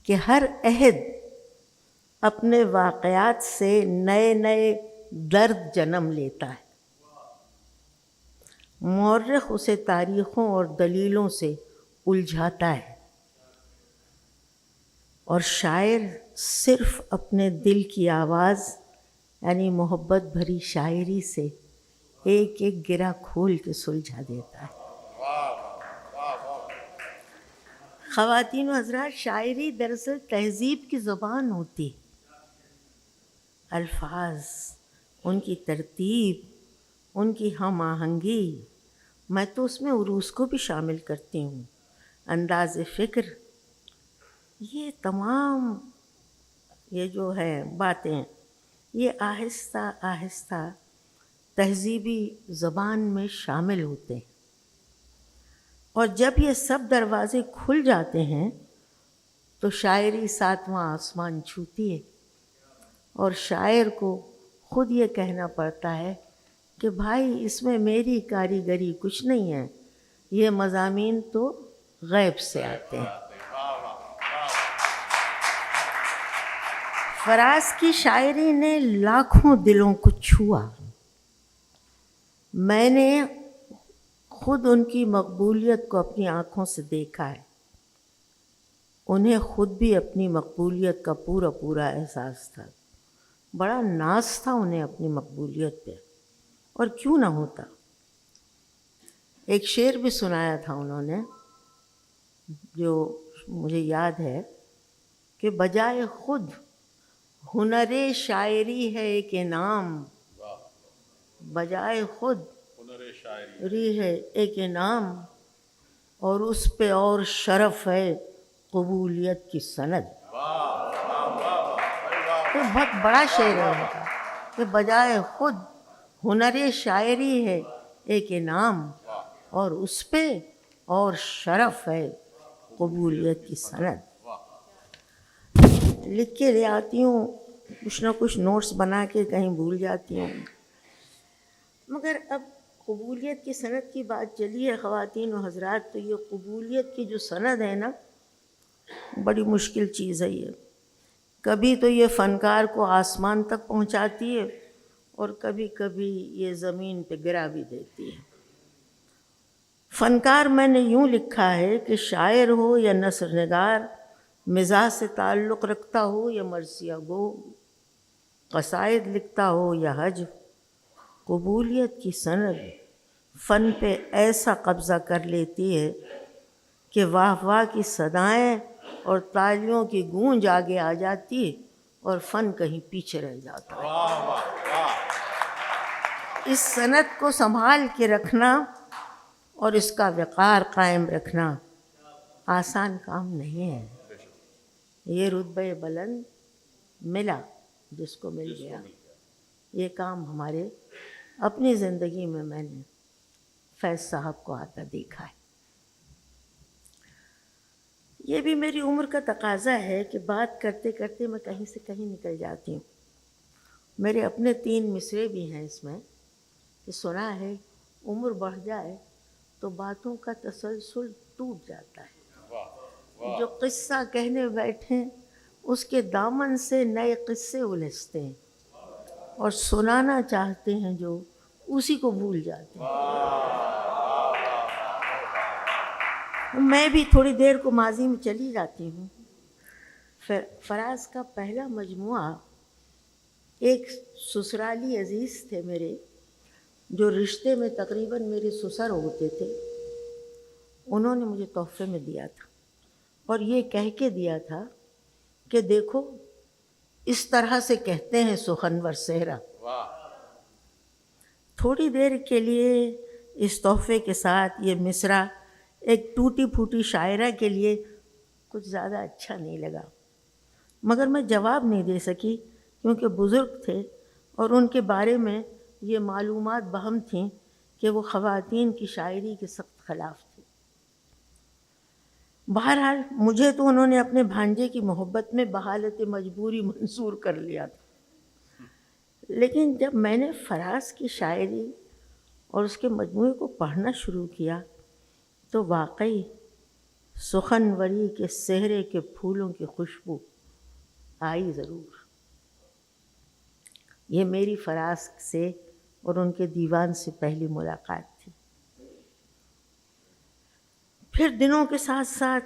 کہ ہر عہد اپنے واقعات سے نئے نئے درد جنم لیتا ہے. مورخ اسے تاریخوں اور دلیلوں سے الجھاتا ہے. اور شاعر صرف اپنے دل کی آواز یعنی محبت بھری شاعری سے ایک ایک گرہ کھول کے سلجھا دیتا ہے۔ خواتین و حضرات، شاعری دراصل تہذیب کی زبان ہوتی ہے۔ الفاظ، ان کی ترتیب، ان کی ہم آہنگی، میں تو اس میں عروض کو بھی شامل کرتی ہوں، انداز فکر، یہ تمام یہ جو ہے باتیں یہ آہستہ آہستہ تہذیبی زبان میں شامل ہوتے ہیں، اور جب یہ سب دروازے کھل جاتے ہیں تو شاعری ساتواں آسمان چھوتی ہے، اور شاعر کو خود یہ کہنا پڑتا ہے کہ بھائی اس میں میری کاریگری کچھ نہیں ہے، یہ مضامین تو غیب سے آتے ہیں۔ فراز کی شاعری نے لاکھوں دلوں کو چھوا۔ میں نے خود ان کی مقبولیت کو اپنی آنکھوں سے دیکھا ہے، انہیں خود بھی اپنی مقبولیت کا پورا پورا احساس تھا، بڑا ناز تھا انہیں اپنی مقبولیت پہ، اور کیوں نہ ہوتا۔ ایک شعر بھی سنایا تھا انہوں نے جو مجھے یاد ہے کہ بجائے خود ہنر شاعری ہے ایک انعام، بجائے خود ہنر ہے ایک انعام، اور اس پہ اور شرف ہے قبولیت کی سند۔ تو بہت بڑا شعر ہے ان کا کہ بجائے خود ہنر شاعری ہے ایک انعام، اور اس پہ اور شرف ہے قبولیت کی سند۔ لکھ کے لے آتی ہوں، کچھ نہ کچھ نوٹس بنا کے کہیں بھول جاتی ہوں، مگر اب قبولیت کی سند کی بات چلی ہے خواتین و حضرات، تو یہ قبولیت کی جو سند ہے نا، بڑی مشکل چیز ہے یہ۔ کبھی تو یہ فنکار کو آسمان تک پہنچاتی ہے، اور کبھی کبھی یہ زمین پہ گرا بھی دیتی ہے۔ فنکار میں نے یوں لکھا ہے کہ شاعر ہو یا نثر نگار، مزاح سے تعلق رکھتا ہو یا مرثیہ گو، قصائد لکھتا ہو یا حج، قبولیت کی سند فن پہ ایسا قبضہ کر لیتی ہے کہ واہ واہ کی صدائیں اور تالیوں کی گونج آگے آ جاتی ہے، اور فن کہیں پیچھے رہ جاتا ہے۔ اس سند کو سنبھال کے رکھنا اور اس کا وقار قائم رکھنا آسان کام نہیں ہے۔ یہ رتبہ بلند ملا جس کو مل گیا، یہ کام ہمارے اپنی زندگی میں نے فیض صاحب کو آتا دیکھا ہے۔ یہ بھی میری عمر کا تقاضا ہے کہ بات کرتے کرتے میں کہیں سے کہیں نکل جاتی ہوں۔ میرے اپنے 3 مصرے بھی ہیں اس میں کہ سنا ہے عمر بڑھ جائے تو باتوں کا تسلسل ٹوٹ جاتا ہے، جو قصہ کہنے بیٹھیں اس کے دامن سے نئے قصے الجھتے ہیں، اور سنانا چاہتے ہیں جو اسی کو بھول جاتے ہیں۔ میں بھی تھوڑی دیر کو ماضی میں چلی جاتی ہوں۔ فراز کا پہلا مجموعہ ایک سسرالی عزیز تھے میرے، جو رشتے میں تقریباً میرے سسر ہوتے تھے، انہوں نے مجھے تحفے میں دیا تھا، اور یہ کہہ کے دیا تھا کہ دیکھو اس طرح سے کہتے ہیں سخنور صحرا۔ تھوڑی دیر کے لیے اس تحفے کے ساتھ یہ مصرع ایک ٹوٹی پھوٹی شاعرہ کے لیے کچھ زیادہ اچھا نہیں لگا، مگر میں جواب نہیں دے سکی کیونکہ بزرگ تھے اور ان کے بارے میں یہ معلومات بہم تھیں کہ وہ خواتین کی شاعری کے سخت خلاف تھے۔ بہرحال مجھے تو انہوں نے اپنے بھانجے کی محبت میں بحالت مجبوری منظور کر لیا تھا، لیکن جب میں نے فراز کی شاعری اور اس کے مجموعے کو پڑھنا شروع کیا تو واقعی سخنوری کے صحرے کے پھولوں کی خوشبو آئی ضرور۔ یہ میری فراز سے اور ان کے دیوان سے پہلی ملاقات تھی۔ پھر دنوں کے ساتھ ساتھ